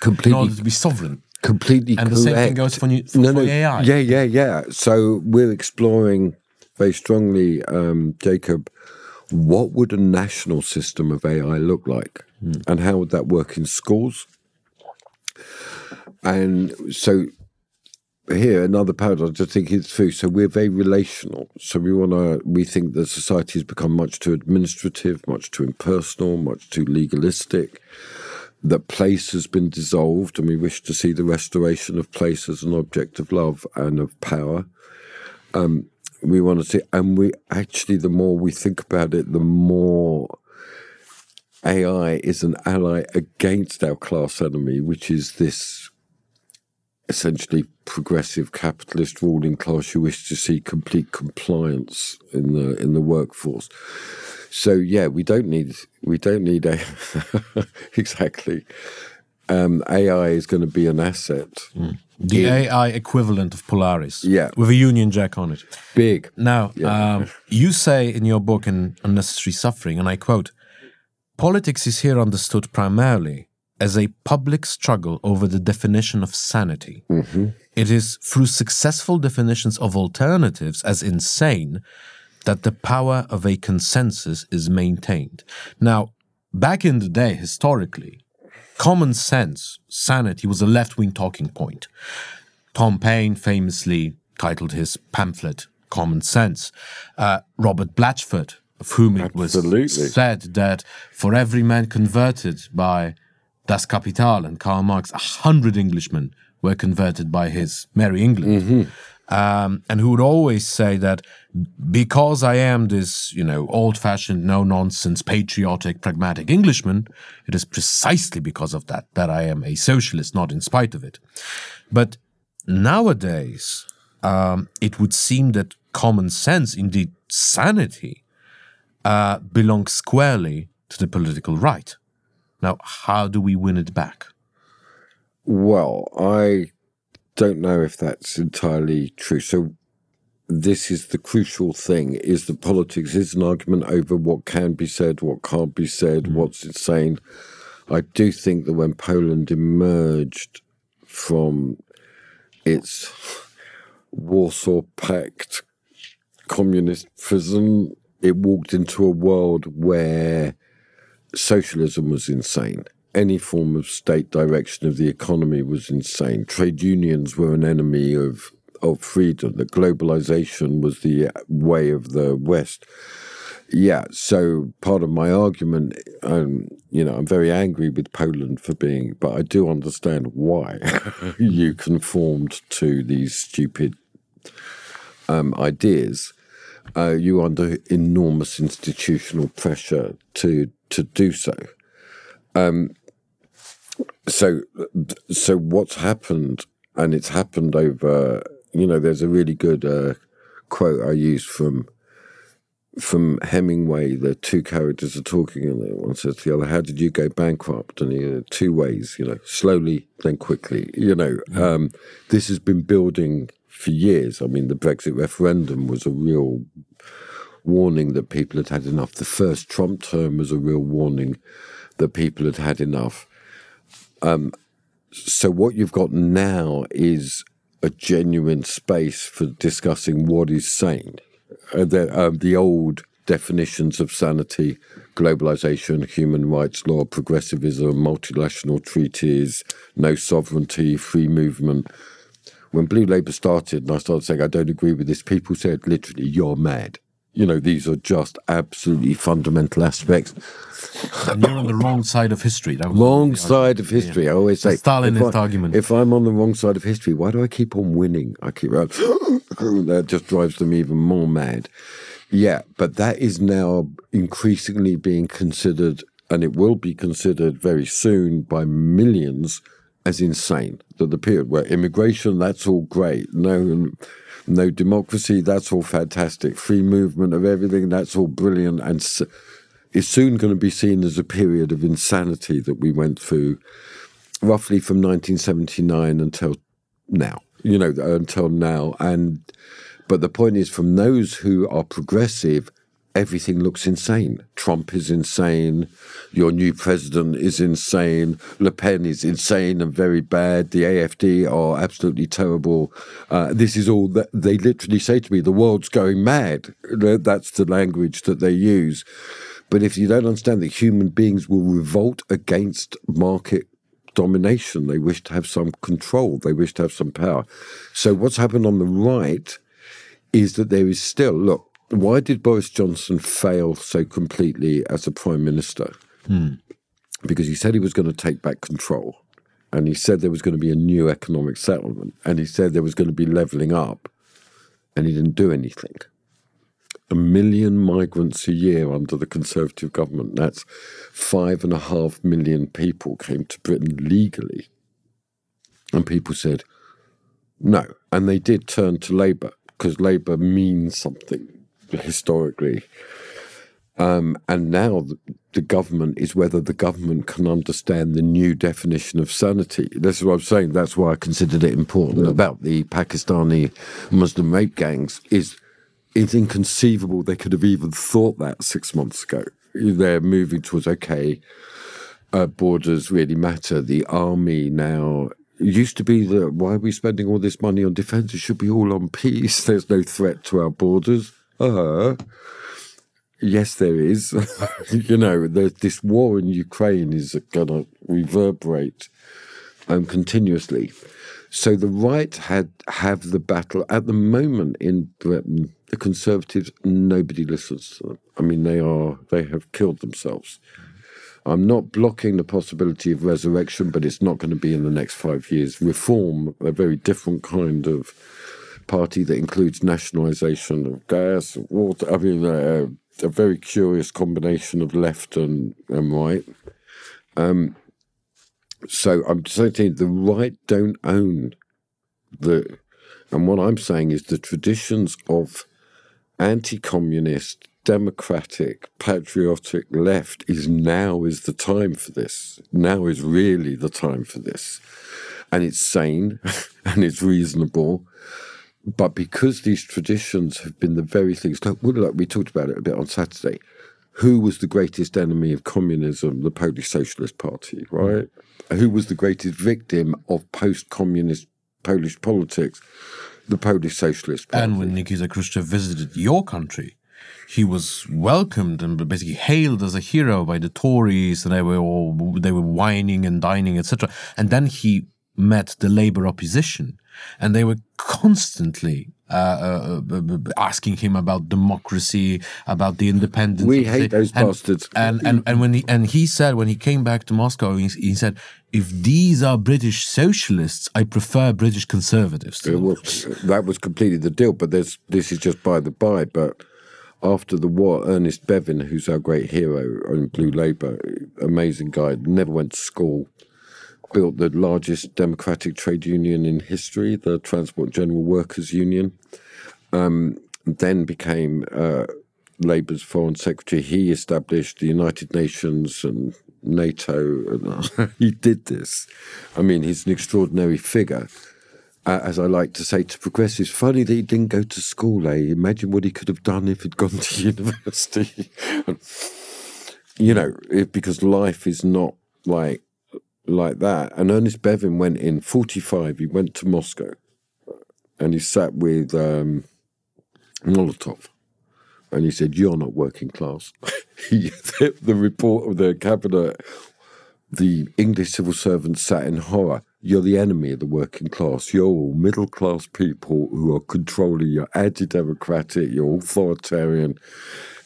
in order to be sovereign. Completely and correct. The same thing goes for AI. Yeah. So we're exploring very strongly, Jacob, what would a national system of AI look like? And how would that work in schools? And so here, another paradox, I think it's true. So we're very relational. So we think that society has become much too administrative, much too impersonal, much too legalistic. That place has been dissolved, and we wish to see the restoration of place as an object of love and of power. We want to see, and we actually, the more we think about it, the more AI is an ally against our class enemy, which is this essentially progressive capitalist ruling class who wish to see complete compliance in the workforce. So yeah, we don't need exactly. AI is going to be an asset. The AI equivalent of Polaris. Yeah. With a Union Jack on it. Big. Now, you say in your book, in Unnecessary Suffering, and I quote, politics is here understood primarily as a public struggle over the definition of sanity. It is through successful definitions of alternatives as insane that the power of a consensus is maintained. Now, back in the day, historically, common sense, sanity, was a left-wing talking point. Tom Paine famously titled his pamphlet Common Sense. Robert Blatchford, of whom it was said that for every man converted by Das Kapital and Karl Marx, 100 Englishmen were converted by his Merry England. And who would always say that because I am this, old-fashioned, no-nonsense, patriotic, pragmatic Englishman, it is precisely because of that I am a socialist, not in spite of it. But nowadays, it would seem that common sense, indeed sanity, belongs squarely to the political right. Now, how do we win it back? Well, I don't know if that's entirely true. So this is the crucial thing, is that politics is an argument over what can be said, what can't be said, what's insane. I do think that when Poland emerged from its Warsaw Pact communist prison, it walked into a world where socialism was insane. Any form of state direction of the economy was insane. Trade unions were an enemy of freedom. That globalization was the way of the West. Yeah, so part of my argument, I'm very angry with Poland for being, but I do understand why you conformed to these stupid ideas. You are under enormous institutional pressure to do so. So what's happened, and it's happened over, there's a really good quote I use from Hemingway. The two characters are talking, and one says to the other, how did you go bankrupt? And two ways, slowly, then quickly. This has been building for years. I mean, the Brexit referendum was a real warning that people had had enough. The first Trump term was a real warning that people had had enough. So what you've got now is a genuine space for discussing what is sane. The old definitions of sanity: globalization, human rights law, progressivism, multinational treaties, no sovereignty, free movement. When Blue Labour started and I started saying, I don't agree with this, people said literally, you're mad. You know, these are just absolutely fundamental aspects. And you're on the wrong side of history. That was wrong side of history. Yeah. I always say, Stalinist argument. If I'm on the wrong side of history, why do I keep on winning? I keep on, that just drives them even more mad. Yeah, but that is now increasingly being considered, and it will be considered very soon by millions, as insane. That the period where immigration, that's all great. No democracy, that's all fantastic. Free movement of everything, that's all brilliant. And it's soon going to be seen as a period of insanity that we went through roughly from 1979 until now, you know, until now. But the point is, from those who are progressive, everything looks insane. Trump is insane. Your new president is insane. Le Pen is insane and very bad. The AfD are absolutely terrible. This is all that they literally say to me, the world's going mad. That's the language that they use. But if you don't understand that human beings will revolt against market domination, they wish to have some control, they wish to have some power. So what's happened on the right is that there is still, look, why did Boris Johnson fail so completely as a prime minister? Because he said he was going to take back control, and he said there was going to be a new economic settlement, and he said there was going to be levelling up, and he didn't do anything. 1 million migrants a year under the Conservative government. That's 5.5 million people came to Britain legally. And people said, no. And they did turn to Labour, because Labour means something historically. And now the government is whether the government can understand the new definition of sanity. This is what I'm saying. That's why I considered it important about the Pakistani Muslim rape gangs. It's inconceivable they could have even thought that 6 months ago. They're moving towards, okay, borders really matter. The army now, it used to be that, why are we spending all this money on defence? It should be all on peace. There's no threat to our borders. Yes, there is. You know, this war in Ukraine is going to reverberate continuously. So the right have the battle. At the moment in Britain, the Conservatives, nobody listens to them. I mean, they have killed themselves. I'm not blocking the possibility of resurrection, but it's not going to be in the next 5 years. Reform, a very different kind of party that includes nationalisation of gas, water. I mean, a very curious combination of left and right. So I'm saying the right don't own and what I'm saying is the traditions of anti-communist, democratic, patriotic left is the time for this. Now is really the time for this. And it's sane and it's reasonable. But because these traditions have been the very things, like we talked about it a bit on Saturday, who was the greatest enemy of communism? The Polish Socialist Party, right? Who was the greatest victim of post-communist Polish politics? The Polish Socialist Party. And when Nikita Khrushchev visited your country, he was welcomed and basically hailed as a hero by the Tories, and they were whining and dining, etc. And then he met the Labour opposition, and they were constantly asking him about democracy, about the independence. We hate those bastards. And he said, when he came back to Moscow, he said, if these are British socialists, I prefer British conservatives to them. That was completely the deal. But this is just by the by. But after the war, Ernest Bevin, who's our great hero in Blue Labour, amazing guy, never went to school, built the largest democratic trade union in history, the Transport General Workers Union, then became Labour's foreign secretary. He established the United Nations and NATO. He did this. I mean, he's an extraordinary figure. As I like to say to progressives, funny that he didn't go to school, eh? Imagine what he could have done if he'd gone to university. You know, because life is not like that. And Ernest Bevin went in 45, he went to Moscow and he sat with Molotov, And he said, "You're not working class." The report of the cabinet, the English civil servants sat in horror. "You're the enemy of the working class. You're all middle-class people who are controlling. You're anti-democratic. You're authoritarian."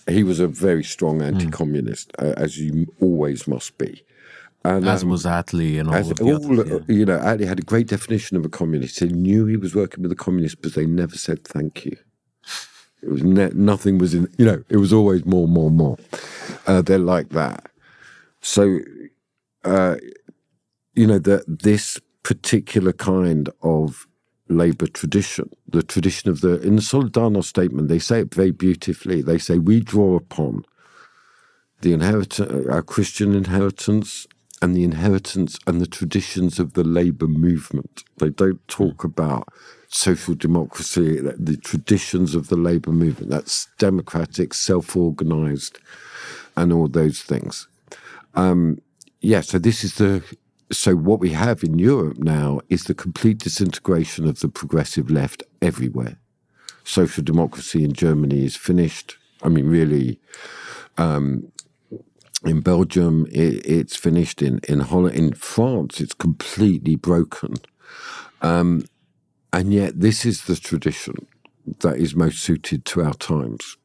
He was a very strong anti-communist, as you always must be. And, as was Attlee and all of the others. You know, Attlee had a great definition of a communist. He knew he was working with a communist, but they never said thank you. It was nothing was in, you know, it was always more, more, more. They're like that. So, you know, this particular kind of Labour tradition, the tradition of in the Solidarność statement, they say it very beautifully. They say, we draw upon the our Christian inheritance and the inheritance and the traditions of the Labour movement. They don't talk about social democracy, the traditions of the Labour movement. That's democratic, self-organised, and all those things. So this is so what we have in Europe now is the complete disintegration of the progressive left everywhere. Social democracy in Germany is finished. I mean, really, in Belgium, it's finished. In Holland, in France, it's completely broken. And yet this is the tradition that is most suited to our times.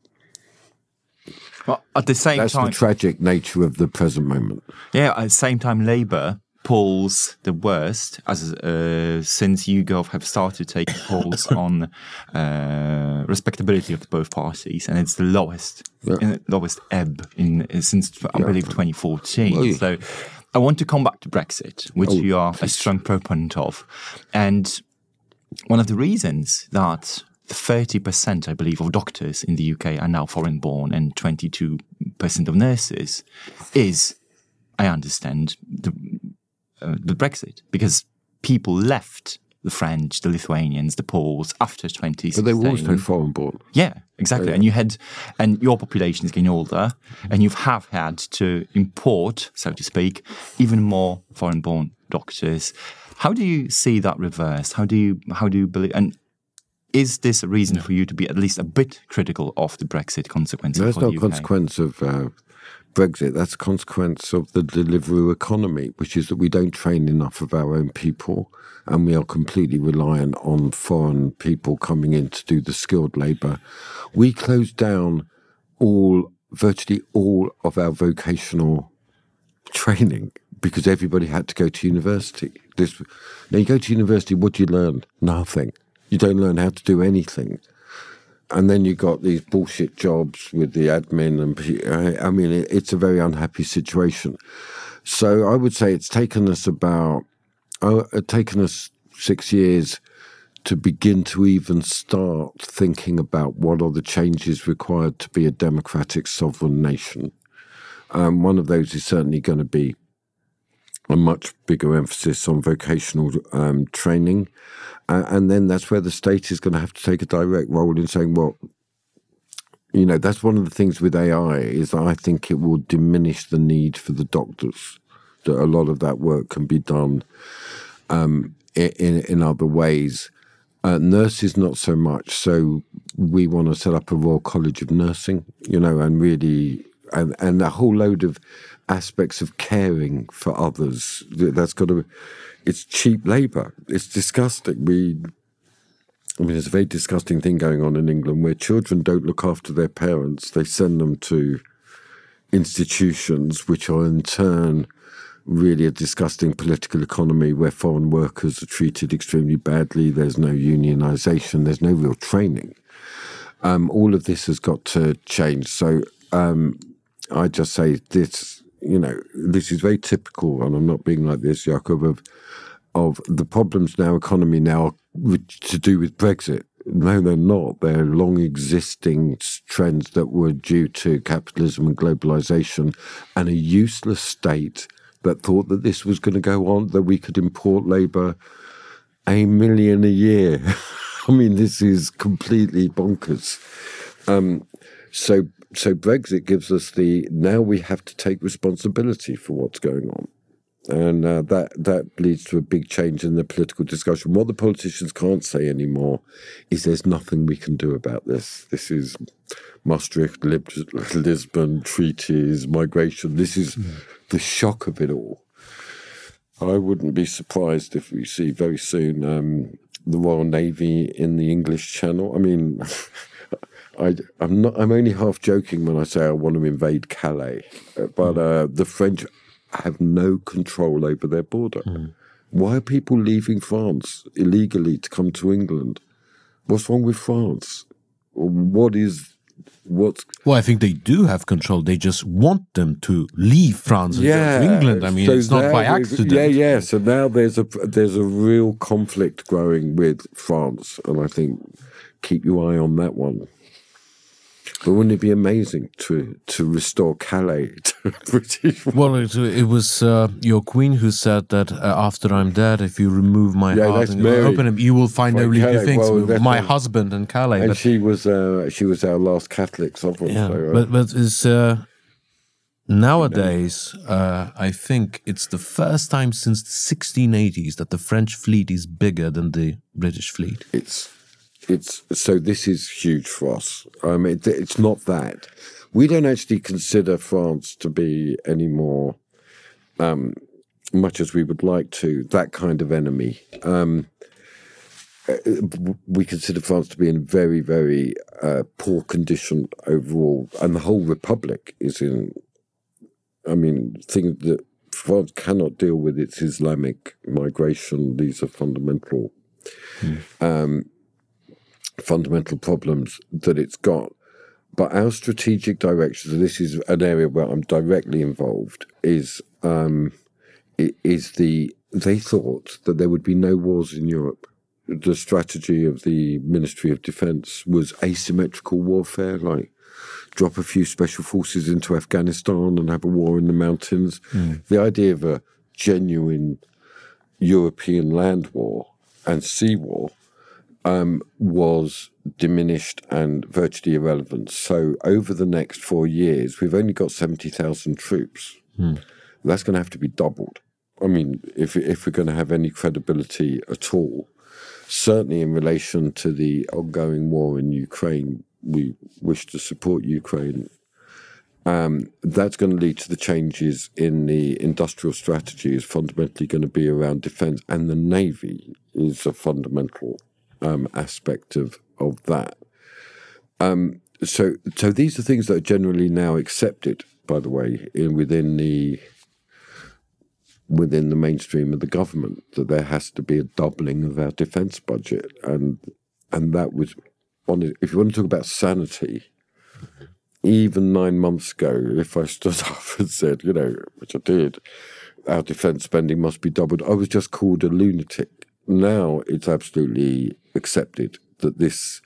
Well, at the same time... That's the tragic nature of the present moment. Yeah, at the same time, Labour polls the worst since YouGov have started taking polls on respectability of both parties, and it's the lowest ebb since I believe 2014. Well, so I want to come back to Brexit, which you are a strong proponent of, and one of the reasons that 30%, I believe, of doctors in the UK are now foreign-born and 22% of nurses is, I understand, the Brexit, because people left the French, the Lithuanians, the Poles after 2016. But they were also foreign-born. Yeah, exactly. And your population is getting older, and you have had to import, so to speak, even more foreign-born doctors. How do you see that reversed? How do you believe? And is this a reason for you to be at least a bit critical of the Brexit consequences? That's not a consequence of Brexit. That's a consequence of the Deliveroo economy, which is that we don't train enough of our own people, and we are completely reliant on foreign people coming in to do the skilled labour. We closed down virtually all of our vocational training because everybody had to go to university. Now you go to university, what do you learn? Nothing. You don't learn how to do anything. And then you got these bullshit jobs with the admin, and I mean, it's a very unhappy situation. So I would say it's taken us 6 years to begin to even start thinking about what are the changes required to be a democratic sovereign nation. One of those is certainly going to be a much bigger emphasis on vocational training. And then that's where the state is going to have to take a direct role in saying, well, you know, that's one of the things with AI is that I think it will diminish the need for the doctors, that a lot of that work can be done in other ways. Nurses, not so much. So we want to set up a Royal College of Nursing, you know, and really, and a whole load of aspects of caring for others. It's cheap labour. It's disgusting. There's a very disgusting thing going on in England where children don't look after their parents. They send them to institutions, which are in turn really a disgusting political economy where foreign workers are treated extremely badly. There's no unionisation. There's no real training. All of this has got to change. So I just say this, you know, this is very typical, and I'm not being like this, Jakob, of the problems in our economy now to do with Brexit. No, they're not. They're long-existing trends that were due to capitalism and globalisation and a useless state that thought that this was going to go on, that we could import labour 1 million a year. I mean, this is completely bonkers. So Brexit gives us now we have to take responsibility for what's going on. And that leads to a big change in the political discussion. What the politicians can't say anymore is there's nothing we can do about this. This is Maastricht, Lisbon, treaties, migration. This is the shock of it all. I wouldn't be surprised if we see very soon the Royal Navy in the English Channel. I mean, I'm only half joking when I say I want to invade Calais, but the French have no control over their border. Why are people leaving France illegally to come to England? What's wrong with France? Well, I think they do have control. They just want them to leave France and go to England. I mean, so it's not by accident. Yeah. So now there's a real conflict growing with France, and I think keep your eye on that one. But wouldn't it be amazing to restore Calais to British? Well, it was your queen who said that after I'm dead, if you remove my heart and open it, you will find only two things: my husband and Calais. And she was our last Catholic sovereign. Yeah, so, but it's nowadays. I think it's the first time since the 1680s that the French fleet is bigger than the British fleet. So this is huge for us. It's not that. We don't actually consider France to be any more, much as we would like to, that kind of enemy. We consider France to be in very, very poor condition overall. And the whole republic is in, things that France cannot deal with its Islamic migration. These are fundamental problems that it's got. But our strategic direction, so this is an area where I'm directly involved, is they thought that there would be no wars in Europe. The strategy of the Ministry of Defence was asymmetrical warfare, like drop a few special forces into Afghanistan and have a war in the mountains. The idea of a genuine European land war and sea war was diminished and virtually irrelevant. So over the next 4 years, we've only got 70,000 troops. That's going to have to be doubled. I mean, if we're going to have any credibility at all, certainly in relation to the ongoing war in Ukraine, we wish to support Ukraine. That's going to lead to the changes in the industrial strategy is fundamentally going to be around defence, and the Navy is a fundamental aspect of that. So these are things that are generally now accepted, by the way, within the mainstream of the government, that there has to be a doubling of our defence budget, and that was if you want to talk about sanity. Even 9 months ago, if I stood up and said, which I did, our defence spending must be doubled, I was just called a lunatic. Now it's absolutely accepted that this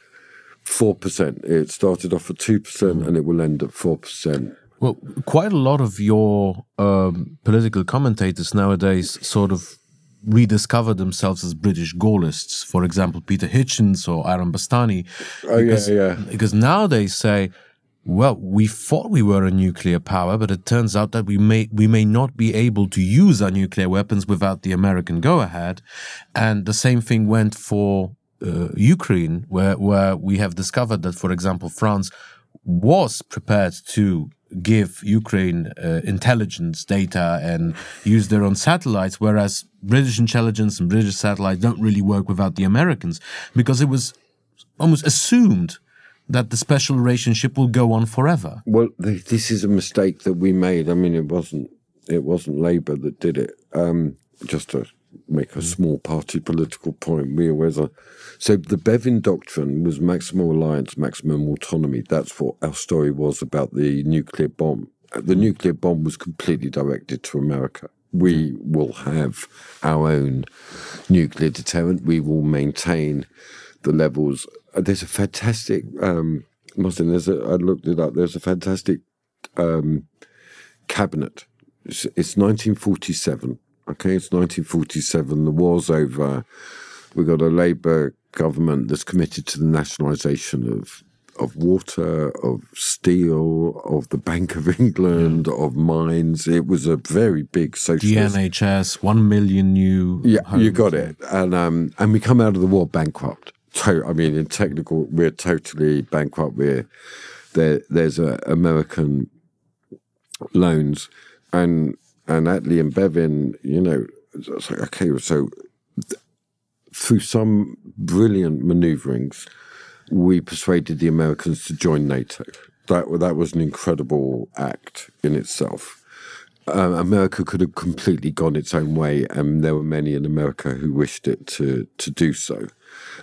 4%, it started off at 2% and it will end at 4%. Well, quite a lot of your political commentators nowadays sort of rediscover themselves as British Gaullists. For example, Peter Hitchens or Aaron Bastani. Because now they say, well, we thought we were a nuclear power, but it turns out that we may not be able to use our nuclear weapons without the American go-ahead. And the same thing went for Ukraine, where we have discovered that, for example, France was prepared to give Ukraine intelligence data and use their own satellites, whereas British intelligence and British satellites don't really work without the Americans, because it was almost assumed that the special relationship will go on forever. Well, this is a mistake that we made. I mean, it wasn't Labour that did it. Just to make a small party political point, we always are. So the Bevin doctrine was maximum alliance, maximum autonomy. That's what our story was about the nuclear bomb. The nuclear bomb was completely directed to America. We will have our own nuclear deterrent. We will maintain the levels. There's a fantastic, Muslim, I looked it up, there's a fantastic cabinet. It's 1947, okay? It's 1947, the war's over. We've got a Labour government that's committed to the nationalisation of water, of steel, of the Bank of England, of mines. It was a very big socialist. The NHS, 1 million new. Yeah, homes. you got it. And we come out of the war bankrupt. I mean, in technical, we're totally bankrupt. There's American loans, and Attlee and Bevin, you know, it's like, okay, so through some brilliant maneuverings, we persuaded the Americans to join NATO. That was an incredible act in itself. America could have completely gone its own way, and there were many in America who wished it to do so.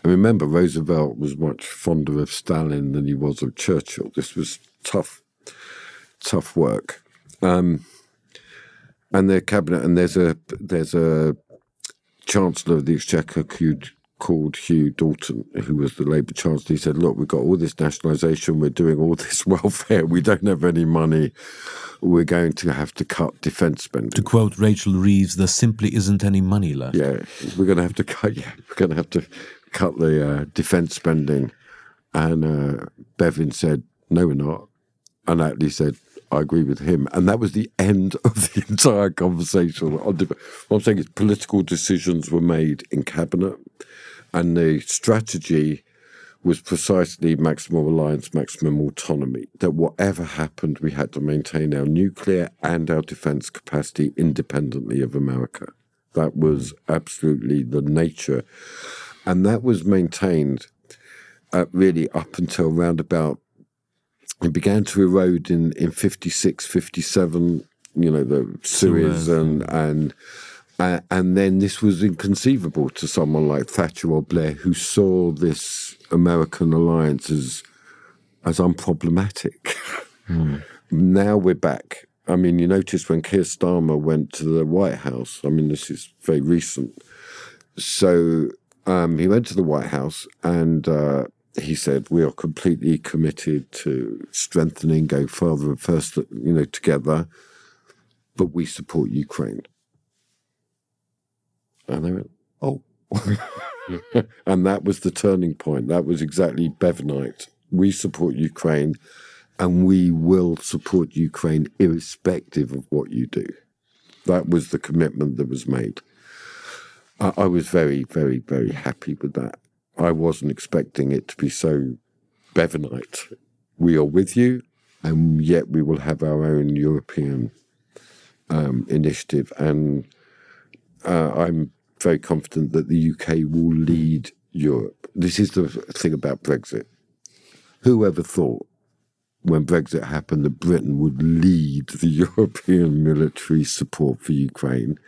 And remember, Roosevelt was much fonder of Stalin than he was of Churchill. This was tough work. And their cabinet, and there's a Chancellor of the Exchequer called Hugh Dalton, who was the Labour Chancellor. He said, look, we've got all this nationalisation, we're doing all this welfare, we don't have any money, we're going to have to cut defence spending. To quote Rachel Reeves, there simply isn't any money left. Yeah, we're going to have to cut the defence spending. And Bevin said, no, we're not. And Attlee said, I agree with him. And that was the end of the entire conversation. What I'm saying is political decisions were made in cabinet, and the strategy was precisely maximum alliance, maximum autonomy, that whatever happened, we had to maintain our nuclear and our defence capacity independently of America. That was absolutely the nature. And that was maintained really up until round about, it began to erode in 56, 57, you know, the Suez and then this was inconceivable to someone like Thatcher or Blair, who saw this American alliance as unproblematic. Now we're back. I mean, you notice when Keir Starmer went to the White House, I mean, this is very recent. So he went to the White House and he said, we are completely committed to strengthening, going further and first, you know, together, but we support Ukraine. And they went, oh. And that was the turning point. That was exactly Bevanite. We support Ukraine, and we will support Ukraine irrespective of what you do. That was the commitment that was made. I was very, very, very happy with that. I wasn't expecting it to be so Bevanite. We are with you, and yet we will have our own European initiative. And I'm very confident that the UK will lead Europe. This is the thing about Brexit. Whoever thought when Brexit happened that Britain would lead the European military support for Ukraine?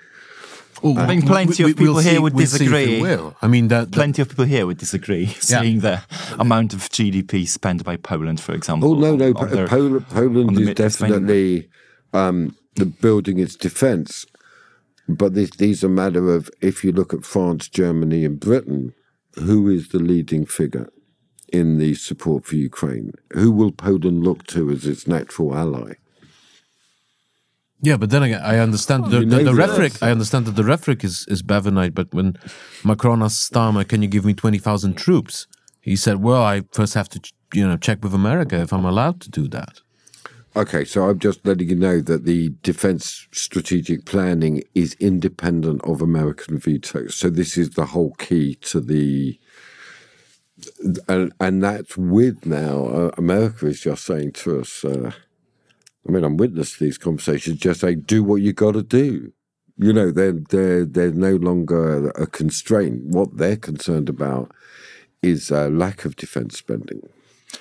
I think plenty of people here would disagree. I mean, plenty of people here would disagree, seeing the amount of GDP spent by Poland, for example. Oh, no. Poland is definitely building its defence. But these are a matter of, if you look at France, Germany and Britain, who is the leading figure in the support for Ukraine? Who will Poland look to as its natural ally? Yeah, but then again, I understand the rhetoric. I understand that the rhetoric is Bevanite. But when Macron asked Starmer, "Can you give me 20,000 troops?" he said, "Well, I first have to, check with America if I'm allowed to do that." Okay, so I'm just letting you know that the defence strategic planning is independent of American veto. So this is the whole key to the, and that's with now America is just saying to us. I'm witness to these conversations, just saying, do what you got to do. They're no longer a constraint. What they're concerned about is a lack of defence spending.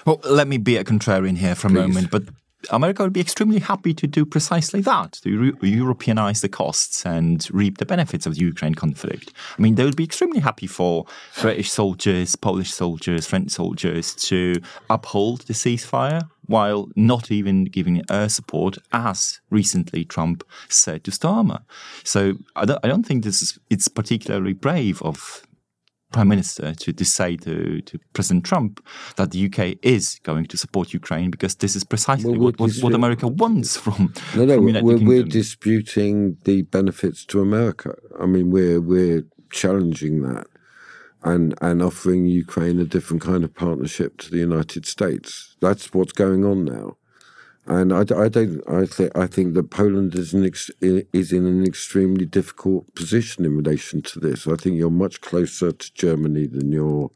Well, let me be a contrarian here for a moment, but America would be extremely happy to do precisely that, to Europeanize the costs and reap the benefits of the Ukraine conflict. I mean, they would be extremely happy for British soldiers, Polish soldiers, French soldiers to uphold the ceasefire while not even giving air support, as recently Trump said to Starmer. So I don't think it's particularly brave of Prime Minister to say to President Trump that the UK is going to support Ukraine, because this is precisely what America wants from United Kingdom. We're disputing the benefits to America. I mean, we're challenging that. and offering Ukraine a different kind of partnership to the United States. That's what's going on now. And I think that Poland is in an extremely difficult position in relation to this. I think you're much closer to Germany than you're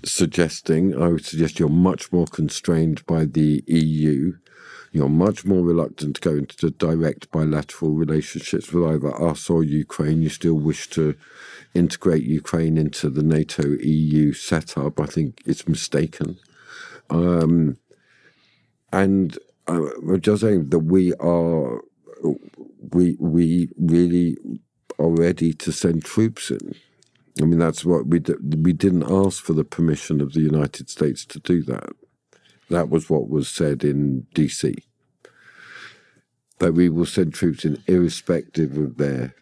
suggesting. I would suggest you're much more constrained by the EU. You're much more reluctant to go into direct bilateral relationships with either us or Ukraine. You still wish to integrate Ukraine into the NATO-EU setup. I think it's mistaken. And I'm just saying that we really are ready to send troops in. I mean, that's what we didn't ask for the permission of the United States to do that. That was what was said in DC. That we will send troops in irrespective of their...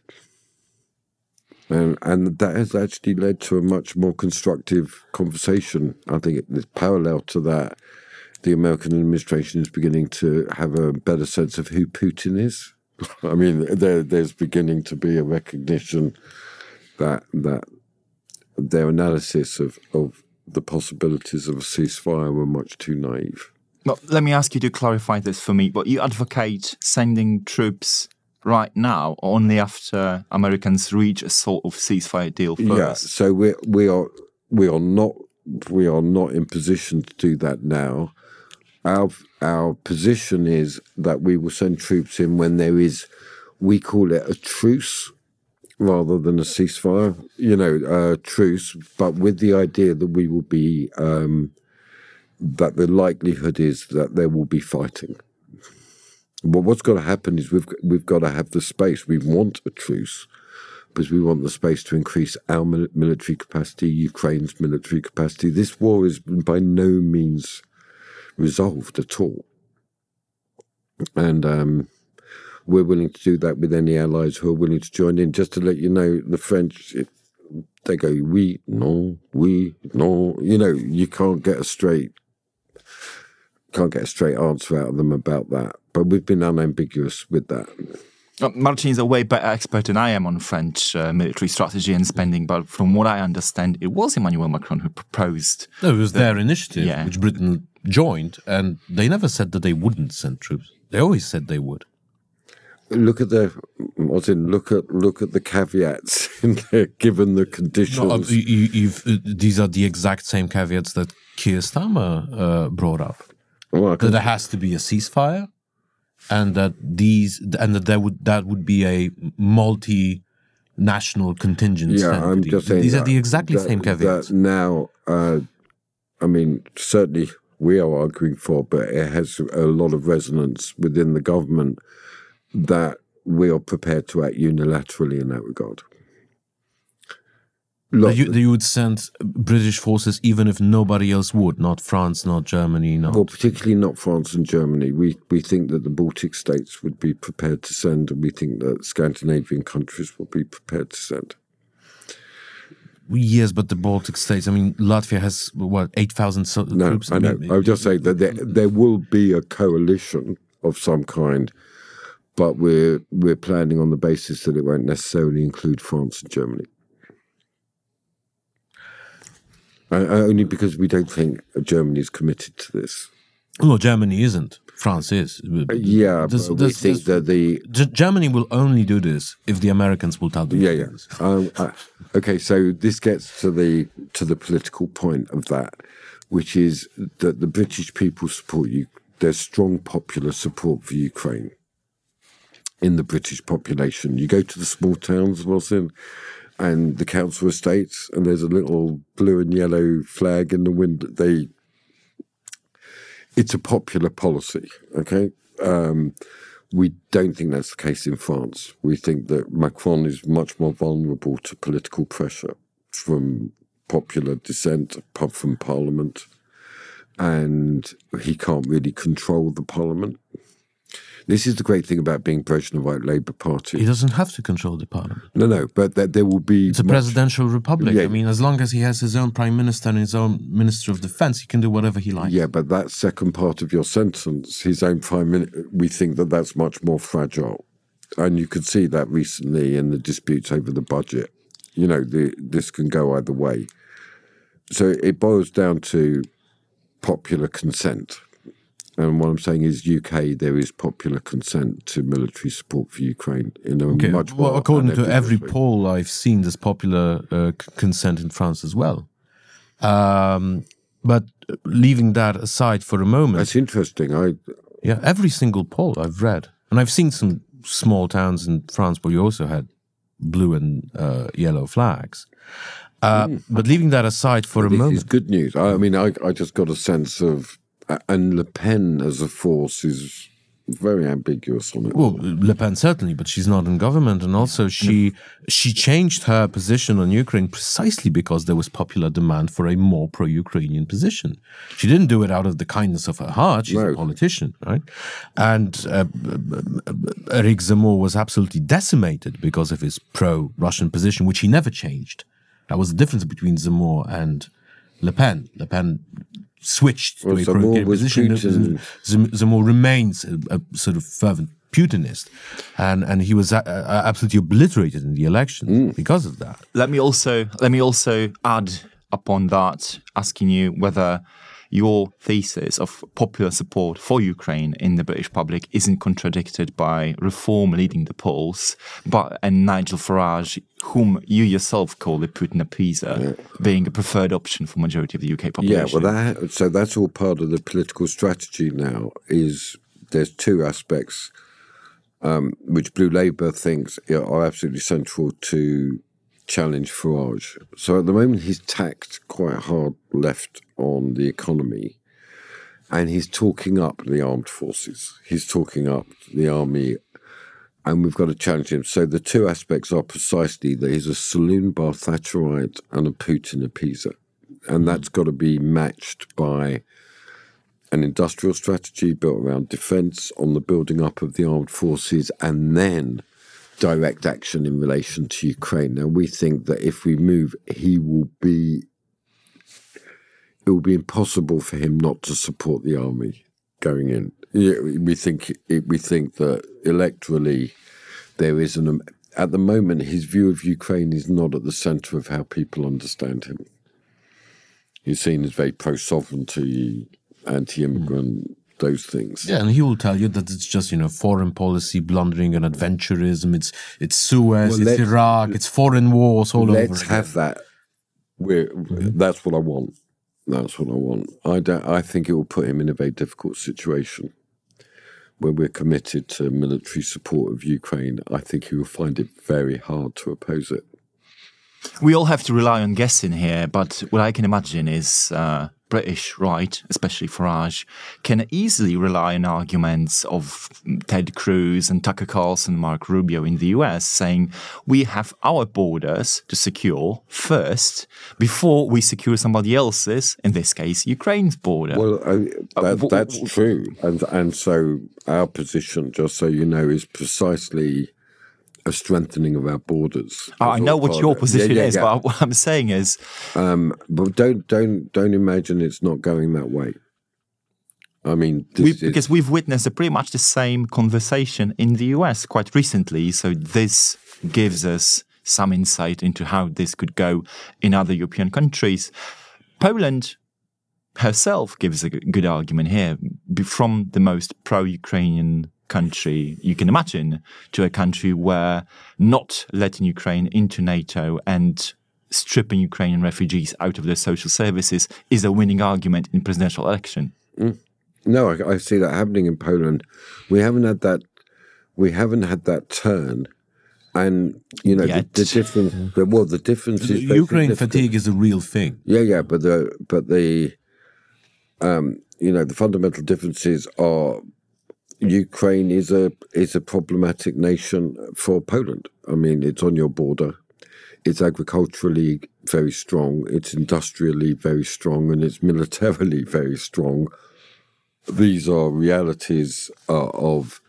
And that has actually led to a much more constructive conversation. I think it's parallel to that. The American administration is beginning to have a better sense of who Putin is. I mean, there's beginning to be a recognition that their analysis of the possibilities of a ceasefire were much too naive. Well, let me ask you to clarify this for me. But you advocate sending troops right now, only after Americans reach a sort of ceasefire deal first? Yeah, so we are not in position to do that now. Our position is that we will send troops in when there is, we call it a truce rather than a ceasefire, a truce, but with the idea that we will be, that the likelihood is that there will be fighting. But what's got to happen is we've got to have the space. We want a truce because we want the space to increase our military capacity, Ukraine's military capacity. This war is by no means resolved at all. And we're willing to do that with any allies who are willing to join in. Just to let you know, the French, they go, oui, non, you can't get a straight answer out of them about that. But we've been unambiguous with that. Marcin is a way better expert than I am on French military strategy and spending, but from what I understand, it was Emmanuel Macron who proposed... No, it was their initiative, which Britain joined, and they never said that they wouldn't send troops. They always said they would. Look at the caveats in there, given the conditions. No, these are the exact same caveats that Keir Starmer brought up. Well, that there has to be a ceasefire, and that that would be a multinational contingent. Yeah, I'm just saying these are the exactly same caveats. That now, I mean, certainly we are arguing for, but it has a lot of resonance within the government that we are prepared to act unilaterally in that regard. You would send British forces even if nobody else would, not France, not Germany, not... Well, particularly not France and Germany. We think that the Baltic states would be prepared to send, and we think that Scandinavian countries will be prepared to send. Yes, but the Baltic states, I mean, Latvia has, 8,000 troops? No, I know. I would just say that there will be a coalition of some kind, but we're planning on the basis that it won't necessarily include France and Germany. Only because we don't think Germany is committed to this. No, Germany isn't. France is. Yeah, but we think that Germany will only do this if the Americans will tell them. Yeah. Okay, so this gets to the political point of that, which is that the British people support you. There's strong popular support for Ukraine in the British population. You go to the small towns, Wilson, and the council estates, and there's a little blue and yellow flag in the window. It's a popular policy, okay? We don't think that's the case in France. We think that Macron is much more vulnerable to political pressure from popular dissent, from Parliament, and he can't really control the Parliament. This is the great thing about being Brezhnevite Labour Party. He doesn't have to control the parliament. No, but there will be... It's a presidential republic. Yeah. I mean, as long as he has his own prime minister and his own minister of defense, he can do whatever he likes. Yeah, but that second part of your sentence, his own prime minister, we think that that's much more fragile. And you could see that recently in the disputes over the budget. this can go either way. So it boils down to popular consent. And what I'm saying is, UK, there is popular consent to military support for Ukraine. Much more. Well, according to every poll I've seen, there's popular consent in France as well. But leaving that aside for a moment, that's interesting. Every single poll I've read, and I've seen some small towns in France where you also had blue and yellow flags. But leaving that aside for a moment, it's good news. I mean, I just got a sense of, and Le Pen as a force is very ambiguous on it. Well, Le Pen certainly, but she's not in government, and also she changed her position on Ukraine precisely because there was popular demand for a more pro-Ukrainian position. She didn't do it out of the kindness of her heart. She's a politician, right? And Eric Zemmour was absolutely decimated because of his pro-Russian position, which he never changed. That was the difference between Zemmour and Le Pen. Le Pen switched to a pro-Ukrainian position. Zemmour remains a sort of fervent Putinist, and he was absolutely obliterated in the election because of that. Let me also add upon that, asking you whether your thesis of popular support for Ukraine in the British public isn't contradicted by Reform leading the polls, and Nigel Farage, whom you yourself call a Putin appeaser, being a preferred option for majority of the UK population. Yeah, well, so that's all part of the political strategy now. There's two aspects which Blue Labour thinks are absolutely central to challenge Farage. So at the moment he's tacked quite hard left on the economy, and he's talking up the armed forces. He's talking up the army, and we've got to challenge him. So the two aspects are precisely that he's a saloon bar Thatcherite and a Putin appeaser, and that's got to be matched by an industrial strategy built around defence, on the building up of the armed forces, and then direct action in relation to Ukraine. Now, we think that if we move, it will be impossible for him not to support the army going in. We think that electorally there is at the moment, his view of Ukraine is not at the centre of how people understand him. He's seen as very pro-sovereignty, anti-immigrant, those things. Yeah, and he will tell you that it's just, foreign policy blundering and adventurism. It's Suez, it's Iraq, it's foreign wars all over again. Let's have that. That's what I want. That's what I want. I think it will put him in a very difficult situation where we're committed to military support of Ukraine. I think he will find it very hard to oppose it. We all have to rely on guessing here, but what I can imagine is British right, especially Farage, can easily rely on arguments of Ted Cruz and Tucker Carlson, Mark Rubio in the US, saying we have our borders to secure first before we secure somebody else's, in this case, Ukraine's border. Well, that's true. And so our position, just so you know, is precisely a strengthening of our borders. I know what your position is, but what I'm saying is, but don't imagine it's not going that way. I mean, because we've witnessed pretty much the same conversation in the US quite recently, so this gives us some insight into how this could go in other European countries. Poland herself gives a good argument here, from the most pro-Ukrainian country you can imagine to a country where not letting Ukraine into NATO and stripping Ukrainian refugees out of their social services is a winning argument in presidential election. No, I see that happening in Poland. We haven't had that turn, and the difference. Well, the difference is Ukraine fatigue is a real thing. Yeah, but the fundamental differences are. Ukraine is a problematic nation for Poland. I mean, it's on your border. It's agriculturally very strong. It's industrially very strong, and it's militarily very strong. These are realities of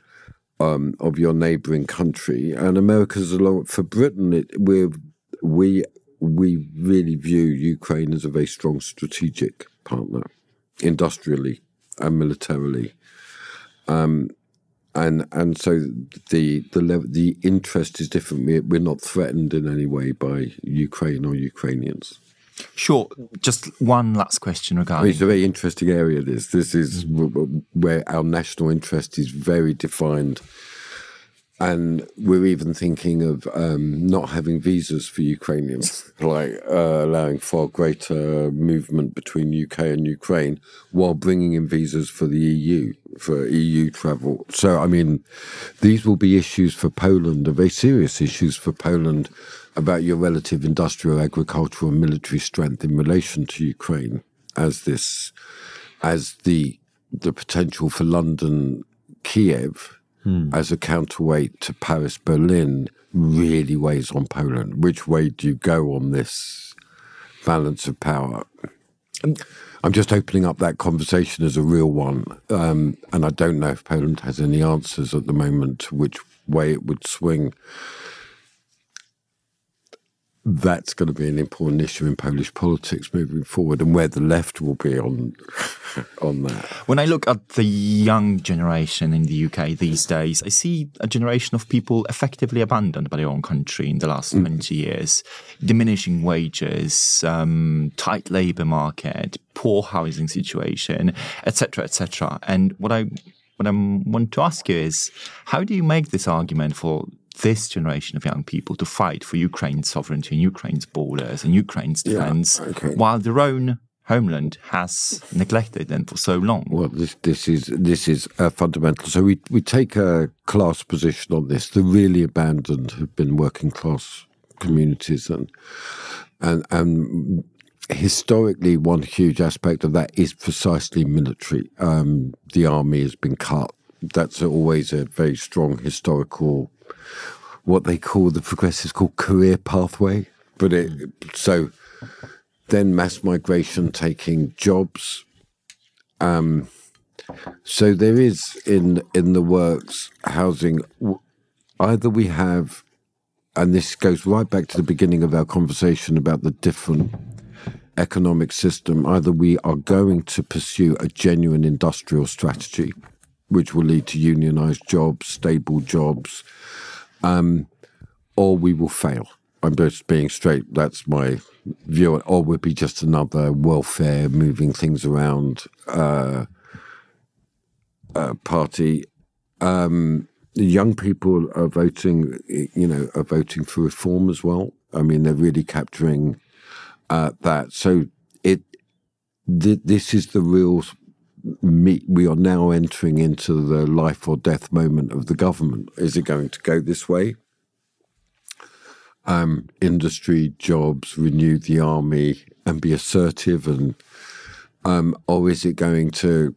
your neighbouring country, and America's along for Britain. We really view Ukraine as a very strong strategic partner, industrially and militarily. and so the interest is different. We're not threatened in any way by Ukraine or Ukrainians. Sure. Just one last question regarding... It's a very interesting area, this. This is where our national interest is very defined. And we're even thinking of not having visas for Ukrainians, like allowing far greater movement between UK and Ukraine while bringing in visas for the EU, for EU travel. So, I mean, these will be issues for Poland, very serious issues for Poland about your relative industrial, agricultural and military strength in relation to Ukraine as the potential for London, Kiev, as a counterweight to Paris, Berlin, really weighs on Poland. Which way do you go on this balance of power? I'm just opening up that conversation as a real one. And I don't know if Poland has any answers at the moment to which way it would swing. That's going to be an important issue in Polish politics moving forward, and where the left will be on that. When I look at the young generation in the UK these days, I see a generation of people effectively abandoned by their own country in the last 20 years. Diminishing wages, tight labour market, poor housing situation, etc., etc. And what I want to ask you is, how do you make this argument for this generation of young people to fight for Ukraine's sovereignty and Ukraine's borders and Ukraine's defense, while their own homeland has neglected them for so long? Well, this is fundamental. So we take a class position on this. The really abandoned have been working class communities, and historically, one huge aspect of that is precisely military. The army has been cut. That's always a very strong historical, what they call, the progressives call, career pathway. But so then mass migration taking jobs. So there is in the works housing. Either we have, and this goes right back to the beginning of our conversation about the different economic system, either we are going to pursue a genuine industrial strategy, which will lead to unionized jobs, stable jobs, or we will fail. I'm just being straight. That's my view. Or we'll be just another welfare, moving things around party. Young people are voting, are voting for reform as well. I mean, they're really capturing that. So this is the real... We are now entering into the life or death moment of the government. Is it going to go this way? Industry, jobs, renew the army and be assertive, and or is it going to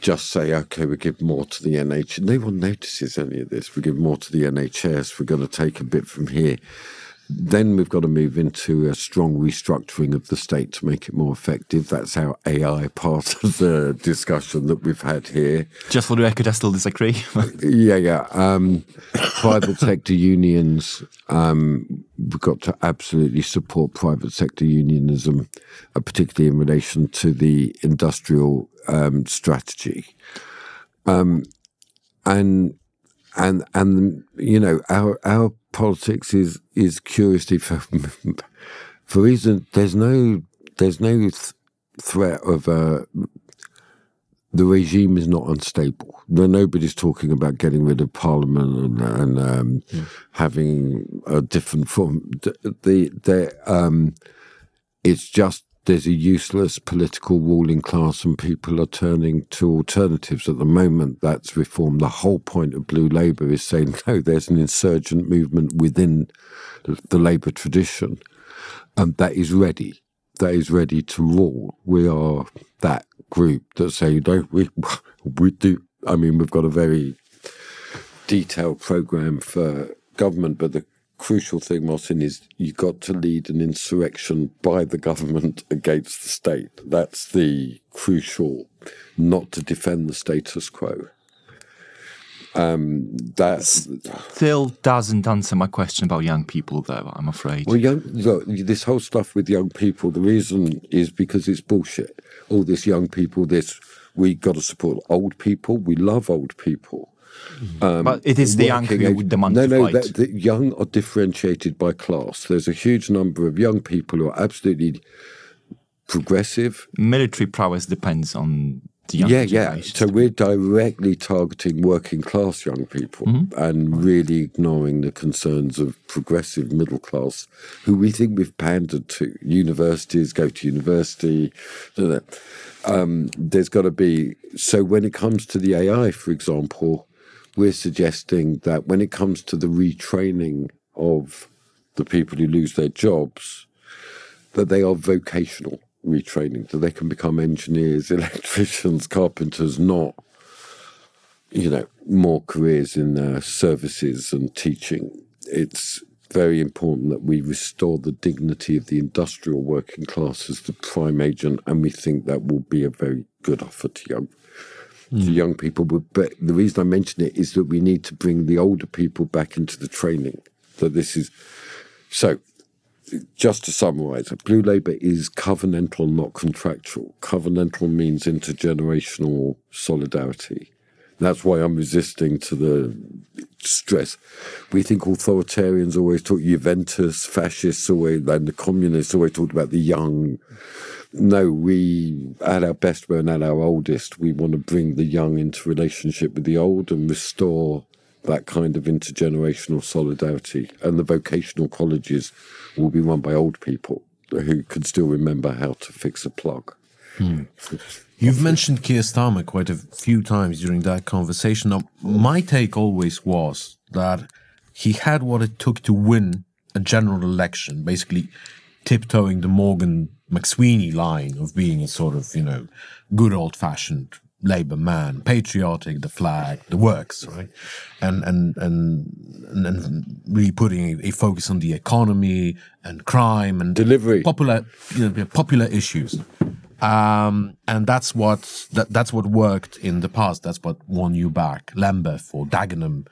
just say, okay, we give more to the NHS? No one notices any of this. We give more to the NHS. We're going to take a bit from here. Then we've got to move into a strong restructuring of the state to make it more effective. That's our AI part of the discussion that we've had here. Just for the record, I still disagree. Yeah. Private sector unions, we've got to absolutely support private sector unionism, particularly in relation to the industrial strategy. And our politics is curiously for reason there's no threat of the regime is not unstable. Nobody's talking about getting rid of parliament and having a different form. It's just there's a useless political ruling class and people are turning to alternatives at the moment. That's reform. The whole point of Blue Labour is saying, no, there's an insurgent movement within the Labour tradition that is ready. That is ready to rule. We are that group that say, no, we do. I mean, we've got a very detailed programme for government, but the crucial thing, Martin, is you've got to lead an insurrection by the government against the state. That's the crucial, not to defend the status quo. That still doesn't answer my question about young people, though, I'm afraid. Well, this whole stuff with young people, the reason is because it's bullshit. All this young people, we got to support old people. We love old people. But it is the young who demand to fight. The young are differentiated by class. There's a huge number of young people who are absolutely progressive. Military prowess depends on the young generation. So we're directly targeting working class young people and really ignoring the concerns of progressive middle class, who we think we've pandered to. Universities, go to university. There's got to be... So when it comes to the AI, for example, we're suggesting that when it comes to the retraining of the people who lose their jobs, that they are vocational retraining, that they can become engineers, electricians, carpenters, not, more careers in services and teaching. It's very important that we restore the dignity of the industrial working class as the prime agent, and we think that will be a very good offer to young people. But the reason I mention it is that we need to bring the older people back into the training. That this is... So, just to summarise, Blue Labour is covenantal, not contractual. Covenantal means intergenerational solidarity. That's why I'm resisting to the stress. We think authoritarians always talk, Juventus, fascists always, and the communists always talked about the young. No, we, at our best, we're at our oldest. We want to bring the young into relationship with the old and restore that kind of intergenerational solidarity. And the vocational colleges will be run by old people who can still remember how to fix a plug. You've mentioned Keir Starmer quite a few times during that conversation. Now, my take always was that he had what it took to win a general election, basically tiptoeing the Morgan McSweeney line of being a sort of, good old-fashioned Labour man, patriotic, the flag, the works, right? And really putting a focus on the economy and crime and delivery, popular issues. And that's what worked in the past. That's what won you back, Lambeth or Dagenham.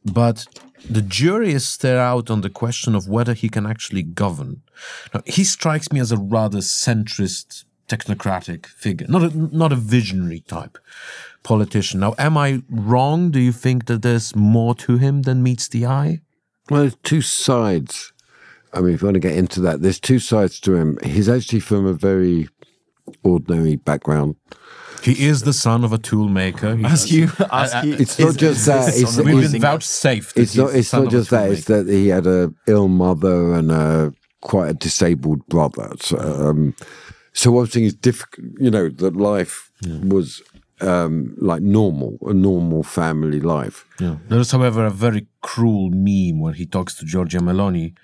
But the jury is still out on the question of whether he can actually govern. Now, he strikes me as a rather centrist, technocratic figure, not a visionary type politician. Now, am I wrong? Do you think that there's more to him than meets the eye? Well, there's two sides. I mean, if you want to get into that, there's two sides to him. He's actually from a very ordinary background. He is the son of a tool maker. It's not just that. We've been vouchsafed. It's not just that. It's that he had a ill mother and quite a disabled brother. So what I'm saying is difficult. That life was like normal, a normal family life. Yeah. There's, however, a very cruel meme where he talks to Giorgia Meloni,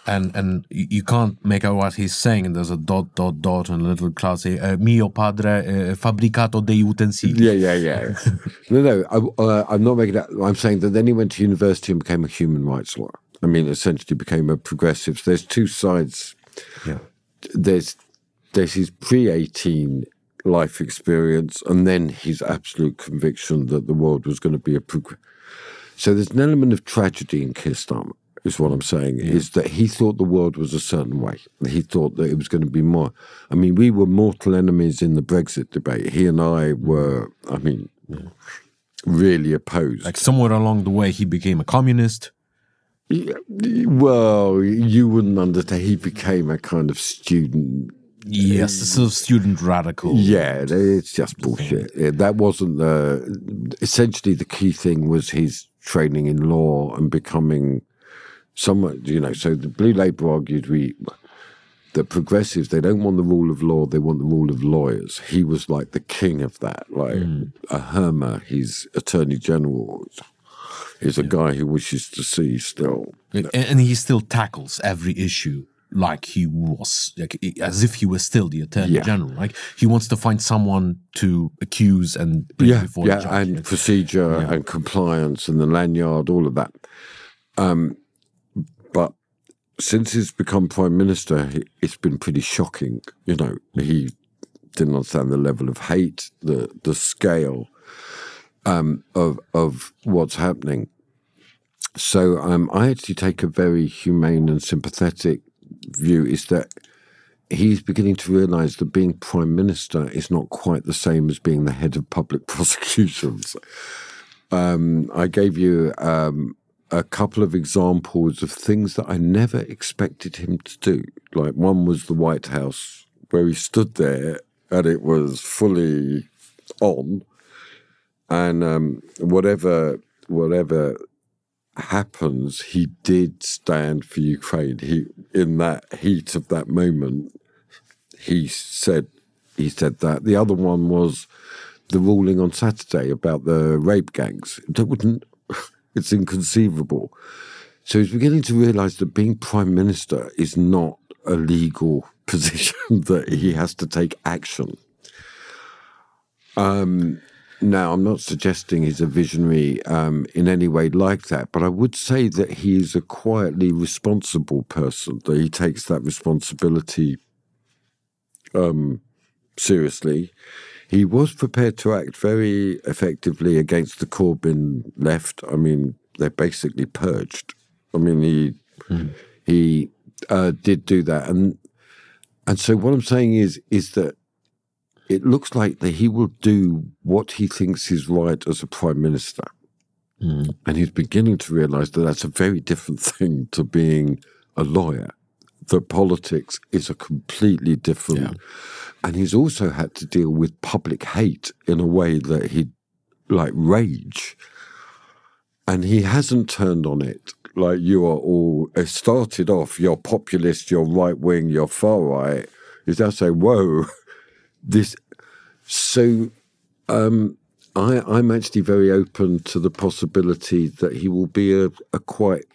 and you can't make out what he's saying. And there's a ... and a little clause, mio padre fabbricato dei utensili. Yeah. No, I'm not making that. I'm saying that then he went to university and became a human rights lawyer. I mean, essentially became a progressive. So there's two sides. Yeah. There's his pre-18 life experience, and then his absolute conviction that the world was going to be So there's an element of tragedy in Keir Starmer, is what I'm saying, is that he thought the world was a certain way. He thought that it was going to be more... I mean, we were mortal enemies in the Brexit debate. He and I were, really opposed. Like somewhere along the way, he became a communist. Well, you wouldn't understand. He became a kind of student... Yes, a sort of student radical. Yeah, it's just bullshit. That wasn't essentially the key thing was his training in law and becoming someone, so the Blue Labour argued that progressives, they don't want the rule of law, they want the rule of lawyers. He was like the king of that, like a Hermer, his Attorney General is a guy who wishes to see still. And he still tackles every issue like he was, as if he was still the Attorney General. Like he wants to find someone to accuse and bring before the judge. And procedure and compliance and the lanyard, all of that. But since he's become Prime Minister, it's been pretty shocking. He didn't understand the level of hate, the scale of what's happening. So I actually take a very humane and sympathetic view, is that he's beginning to realise that being Prime Minister is not quite the same as being the head of public prosecutions. I gave you a couple of examples of things that I never expected him to do. Like one was the White House, where he stood there and it was fully on, and whatever happens, he did stand for Ukraine. He, in that heat of that moment, he said that. The other one was the ruling on Saturday about the rape gangs. It's inconceivable. So he's beginning to realise that being prime minister is not a legal position, that he has to take action. Now, I'm not suggesting he's a visionary in any way like that, but I would say that he is a quietly responsible person, that he takes that responsibility seriously. He was prepared to act very effectively against the Corbyn left. I mean, they're basically purged. I mean, he did do that. And so what I'm saying is that it looks like that he will do what he thinks is right as a prime minister. And he's beginning to realise that that's a very different thing to being a lawyer. That politics is a completely different... Yeah. And he's also had to deal with public hate in a way that he'd, like, rage. And he hasn't turned on it. Like, you are all... It started off, you're populist, you're right-wing, you're far-right. He's now saying, whoa, this... So I'm actually very open to the possibility that he will be a quite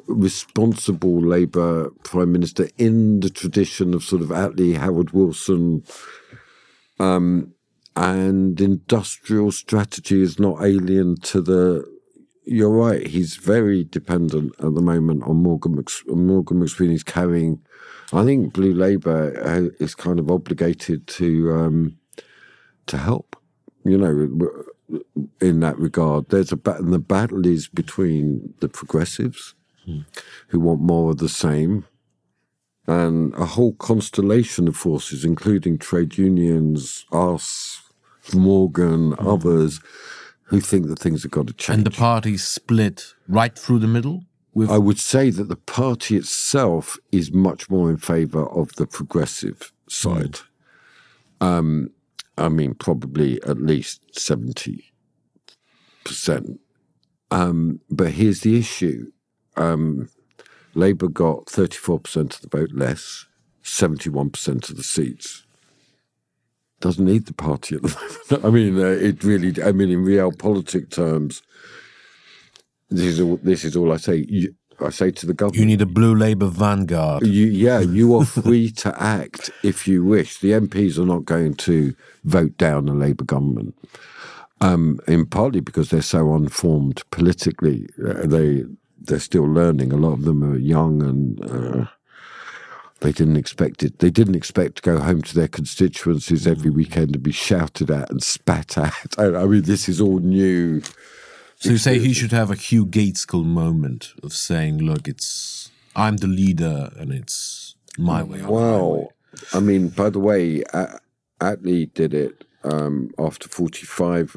responsible Labour Prime Minister in the tradition of sort of Attlee, Howard Wilson, and industrial strategy is not alien to the... You're right, he's very dependent at the moment on Morgan McSweeney. He's carrying... I think Blue Labour is kind of obligated to help, you know, in that regard. There's and the battle is between the progressives, who want more of the same, and a whole constellation of forces, including trade unions, us, Morgan, others, who think that things have got to change. And the party split right through the middle? I would say that the party itself is much more in favour of the progressive side. I mean, probably at least 70%. But here's the issue. Labour got 34% of the vote less, 71% of the seats. Doesn't need the party at the moment. I mean, it really... I mean, in realpolitik terms, this is all I say. I say to the government... You need a Blue Labour vanguard. You are free to act if you wish. The MPs are not going to vote down a Labour government. And partly because they're so unformed politically. They're still learning. A lot of them are young and they didn't expect it. They didn't expect to go home to their constituencies every weekend and be shouted at and spat at. I mean, this is all new. So you say he should have a Hugh Gateskill moment of saying, look, I'm the leader and it's my way. Well, I mean, by the way, Attlee did it after 45,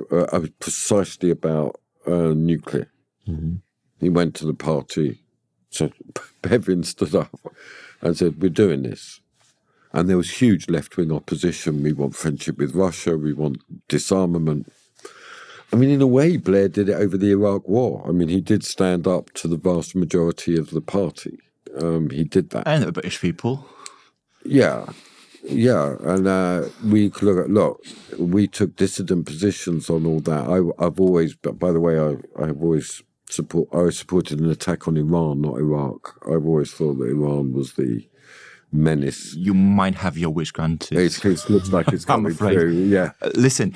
precisely about nuclear. He went to the party, so Bevin stood up and said, we're doing this. And there was huge left-wing opposition. We want friendship with Russia. We want disarmament. I mean, in a way, Blair did it over the Iraq War. I mean, he did stand up to the vast majority of the party. He did that. And the British people. Yeah. And we took dissident positions on all that. I've always, by the way, I supported an attack on Iran, not Iraq. I've always thought that Iran was the menace. You might have your wish granted. It looks like it's coming through. Yeah. Listen,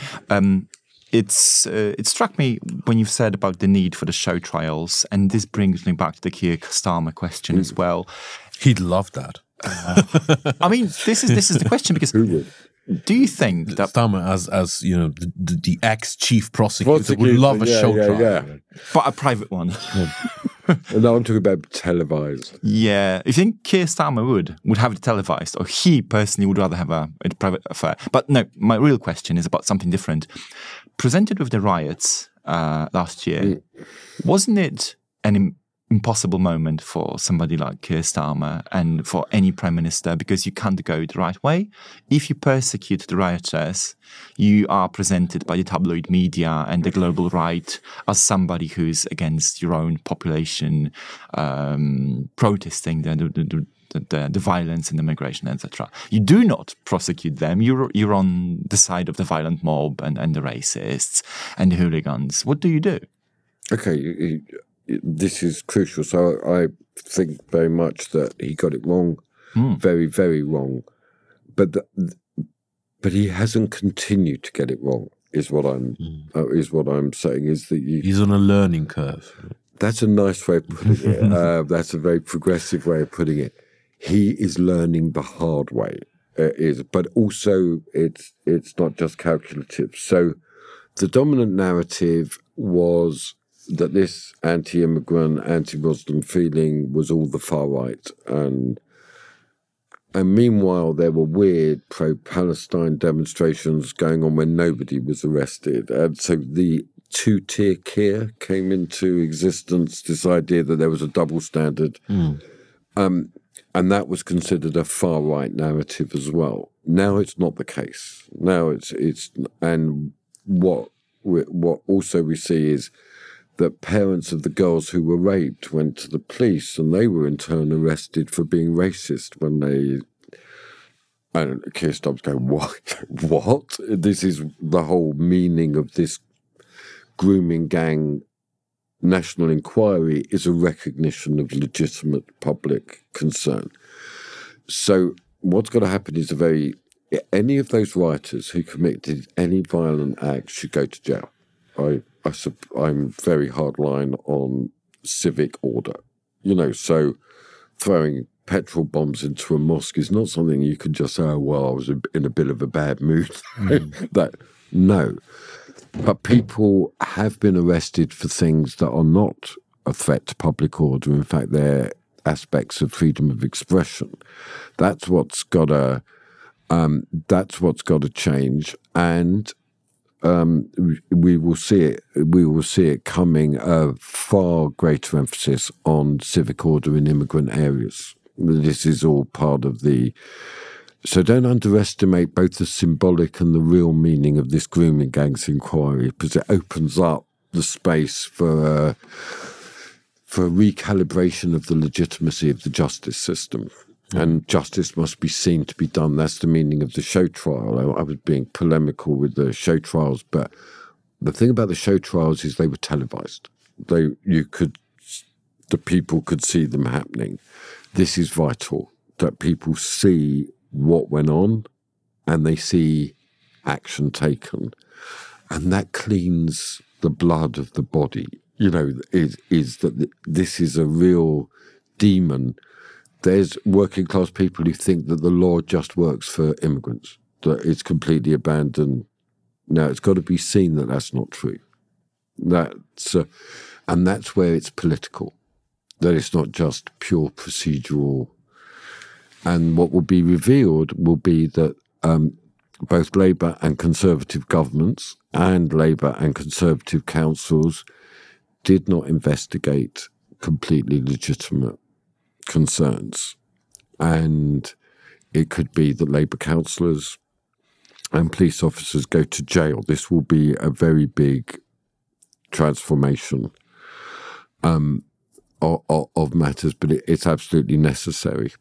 it struck me when you've said about the need for the show trials, and this brings me back to the Keir Starmer question as well. He'd love that. I mean, this is the question, because do you think that Starmer, as you know, the ex-chief prosecutor would love a show trial, yeah. But a private one? No, I'm talking about televised. Yeah, you think Keir Starmer would have it televised, or he personally would rather have a private affair? But no, my real question is about something different. Presented with the riots last year. Wasn't it an impossible moment for somebody like Keir Starmer and for any prime minister, because you can't go the right way? If you persecute the rioters, you are presented by the tabloid media and the global right as somebody who's against your own population, protesting the violence and immigration, etc. You do not prosecute them. You're on the side of the violent mob and the racists and the hooligans. What do you do? Okay, this is crucial. So I think very much that he got it wrong, very, very wrong. But he hasn't continued to get it wrong. Is what I'm saying. Is that he's on a learning curve. That's a nice way of putting it. That's a very progressive way of putting it. He is learning the hard way. But also it's not just calculative. So the dominant narrative was that this anti-immigrant, anti-Muslim feeling was all the far right. And meanwhile, there were weird pro-Palestine demonstrations going on when nobody was arrested. And so the two-tier Keir came into existence, this idea that there was a double standard. And that was considered a far-right narrative as well. Now it's not the case. Now it's and what also we see is that parents of the girls who were raped went to the police and they were in turn arrested for being racist when they... And Keir Starmer's going, what? This is the whole meaning of this grooming gang national inquiry is a recognition of legitimate public concern. So what's got to happen is any of those rioters who committed any violent act should go to jail. I'm very hardline on civic order. So throwing petrol bombs into a mosque is not something you can just say, oh, well, I was in a bit of a bad mood. No. But people have been arrested for things that are not a threat to public order. In fact, they're aspects of freedom of expression. That's what's got to change. And we will see it. We will see it coming. A far greater emphasis on civic order in immigrant areas. This is all part of the. So don't underestimate both the symbolic and the real meaning of this grooming gangs inquiry, because it opens up the space for a recalibration of the legitimacy of the justice system. And justice must be seen to be done. That's the meaning of the show trial. I was being polemical with the show trials, but the thing about the show trials is they were televised. The people could see them happening. This is vital, that people see what went on and they see action taken. And that cleans the blood of the body. Is that this is a real demon. There's working class people who think that the law just works for immigrants, that it's completely abandoned. Now, it's got to be seen that that's not true. And that's where it's political, that it's not just pure procedural. And what will be revealed will be that both Labour and Conservative governments and Labour and Conservative councils did not investigate completely legitimate concerns. And it could be that Labour councillors and police officers go to jail. This will be a very big transformation of matters, but it's absolutely necessary.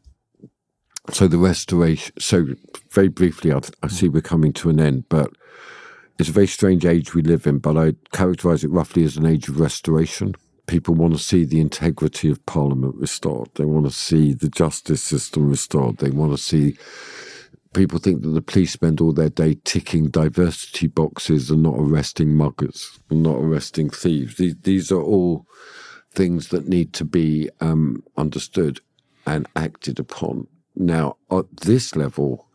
So the restoration, so very briefly, I see we're coming to an end, but it's a very strange age we live in, but I characterise it roughly as an age of restoration. People want to see the integrity of Parliament restored. They want to see the justice system restored. They want to see... People think that the police spend all their day ticking diversity boxes and not arresting muggers and not arresting thieves. These are all things that need to be understood and acted upon. Now, at this level,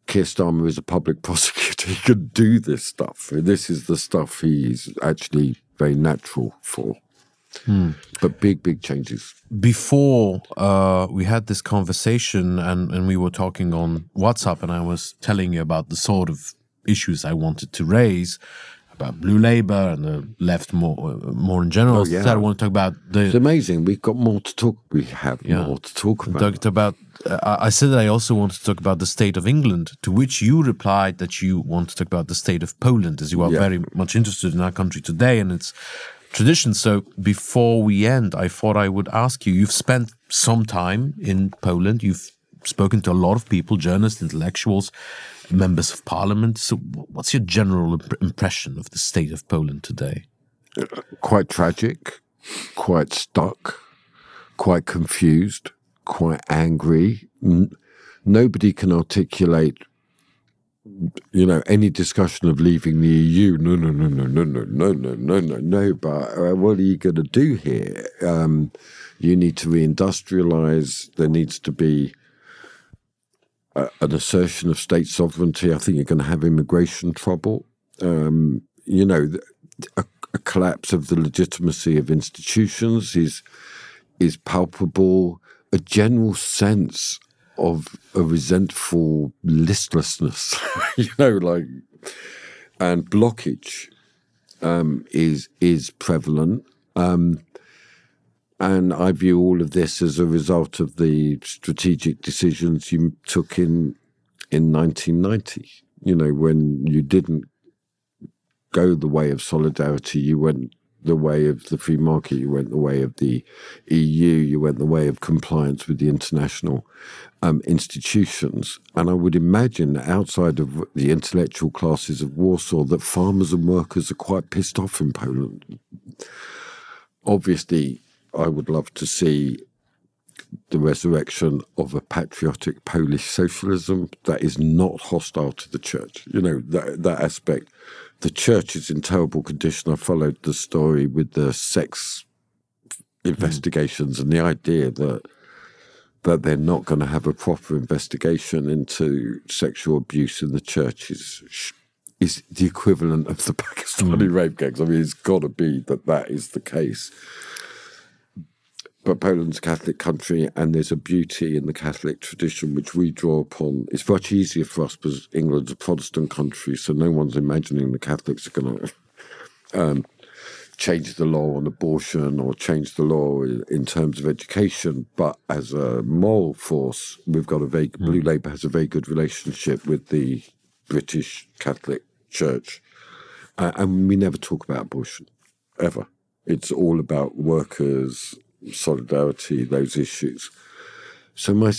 Keir Starmer is a public prosecutor. He can do this stuff. This is the stuff he's actually very natural for. But big changes. Before we had this conversation and we were talking on WhatsApp and I was telling you about the sort of issues I wanted to raise, about Blue Labour and the left more in general. Oh, yeah. Instead, I want to talk about It's amazing. We've got more to talk. We have more to talk about. I said that I also want to talk about the state of England, to which you replied that you want to talk about the state of Poland, as you are very much interested in our country today and its traditions. So before we end, I thought I would ask you, you've spent some time in Poland, you've spoken to a lot of people, journalists, intellectuals, members of parliament. So what's your general impression of the state of Poland today? Quite tragic, quite stuck, quite confused, quite angry. Nobody can articulate, any discussion of leaving the EU. No. But what are you going to do here? You need to reindustrialize. There needs to be an assertion of state sovereignty. I think you're going to have immigration trouble. A collapse of the legitimacy of institutions is palpable. A general sense of a resentful listlessness, and blockage is prevalent. And I view all of this as a result of the strategic decisions you took in 1990. When you didn't go the way of solidarity, you went the way of the free market, you went the way of the EU, you went the way of compliance with the international institutions. And I would imagine that outside of the intellectual classes of Warsaw, that farmers and workers are quite pissed off in Poland. Obviously, I would love to see the resurrection of a patriotic Polish socialism that is not hostile to the church. That aspect. The church is in terrible condition. I followed the story with the sex investigations and the idea that they're not going to have a proper investigation into sexual abuse in the church is the equivalent of the Pakistani rape gangs. I mean, it's got to be that is the case. But Poland's a Catholic country, and there's a beauty in the Catholic tradition which we draw upon. It's much easier for us because England's a Protestant country, so no one's imagining the Catholics are going to change the law on abortion or change the law in terms of education. But as a moral force, we've got Blue Labour has a very good relationship with the British Catholic Church. And we never talk about abortion, ever. It's all about workers, solidarity, those issues. So my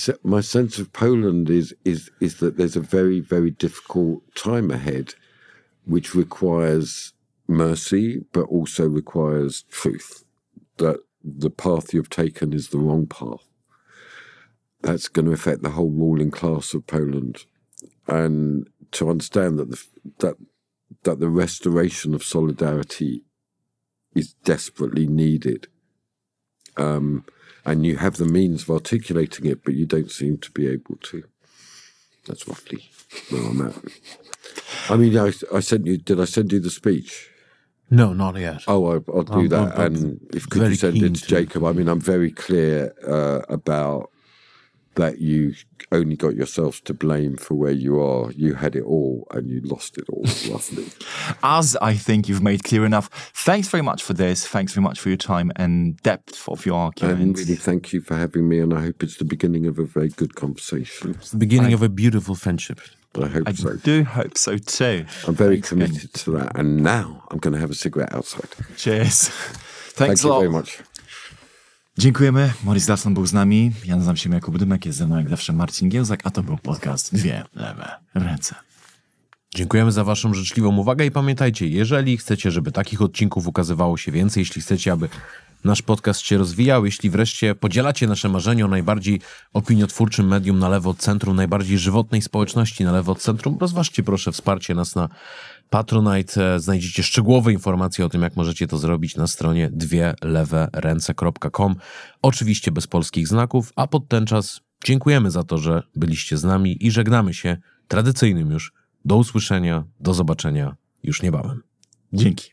sense of Poland is that there's a very, very difficult time ahead, which requires mercy, but also requires truth, that the path you've taken is the wrong path. That's going to affect the whole ruling class of Poland. And to understand that the restoration of solidarity is desperately needed. And you have the means of articulating it, but you don't seem to be able to. That's roughly where I'm at. I mean, I sent you. Did I send you the speech? No, not yet. Oh, I'll do that. And could you send it to Jacob? I mean, I'm very clear about that you only got yourselves to blame for where you are. You had it all and you lost it all, roughly. As I think you've made clear enough. Thanks very much for this. Thanks very much for your time and depth of your arguments. And really thank you for having me, and I hope it's the beginning of a very good conversation. It's the beginning of a beautiful friendship. I hope so. I do hope so too. I'm very committed to that. And now I'm going to have a cigarette outside. Cheers. Thank you very much. Dziękujemy. Maurice Glasman był z nami. Ja nazywam się Jakub Dymek, jest ze mną jak zawsze Marcin Giełzak, a to był podcast Dwie lewe ręce. Dziękujemy za waszą życzliwą uwagę i pamiętajcie, jeżeli chcecie, żeby takich odcinków ukazywało się więcej, jeśli chcecie, aby nasz podcast się rozwijał, jeśli wreszcie podzielacie nasze marzenie o najbardziej opiniotwórczym medium na lewo od centrum, najbardziej żywotnej społeczności na lewo od centrum, rozważcie proszę wsparcie nas na Patronite. Znajdziecie szczegółowe informacje o tym, jak możecie to zrobić na stronie dwieleweręce.com. Oczywiście bez polskich znaków, a pod ten czas dziękujemy za to, że byliście z nami i żegnamy się tradycyjnym już. Do usłyszenia, do zobaczenia już niebawem. Dzięki.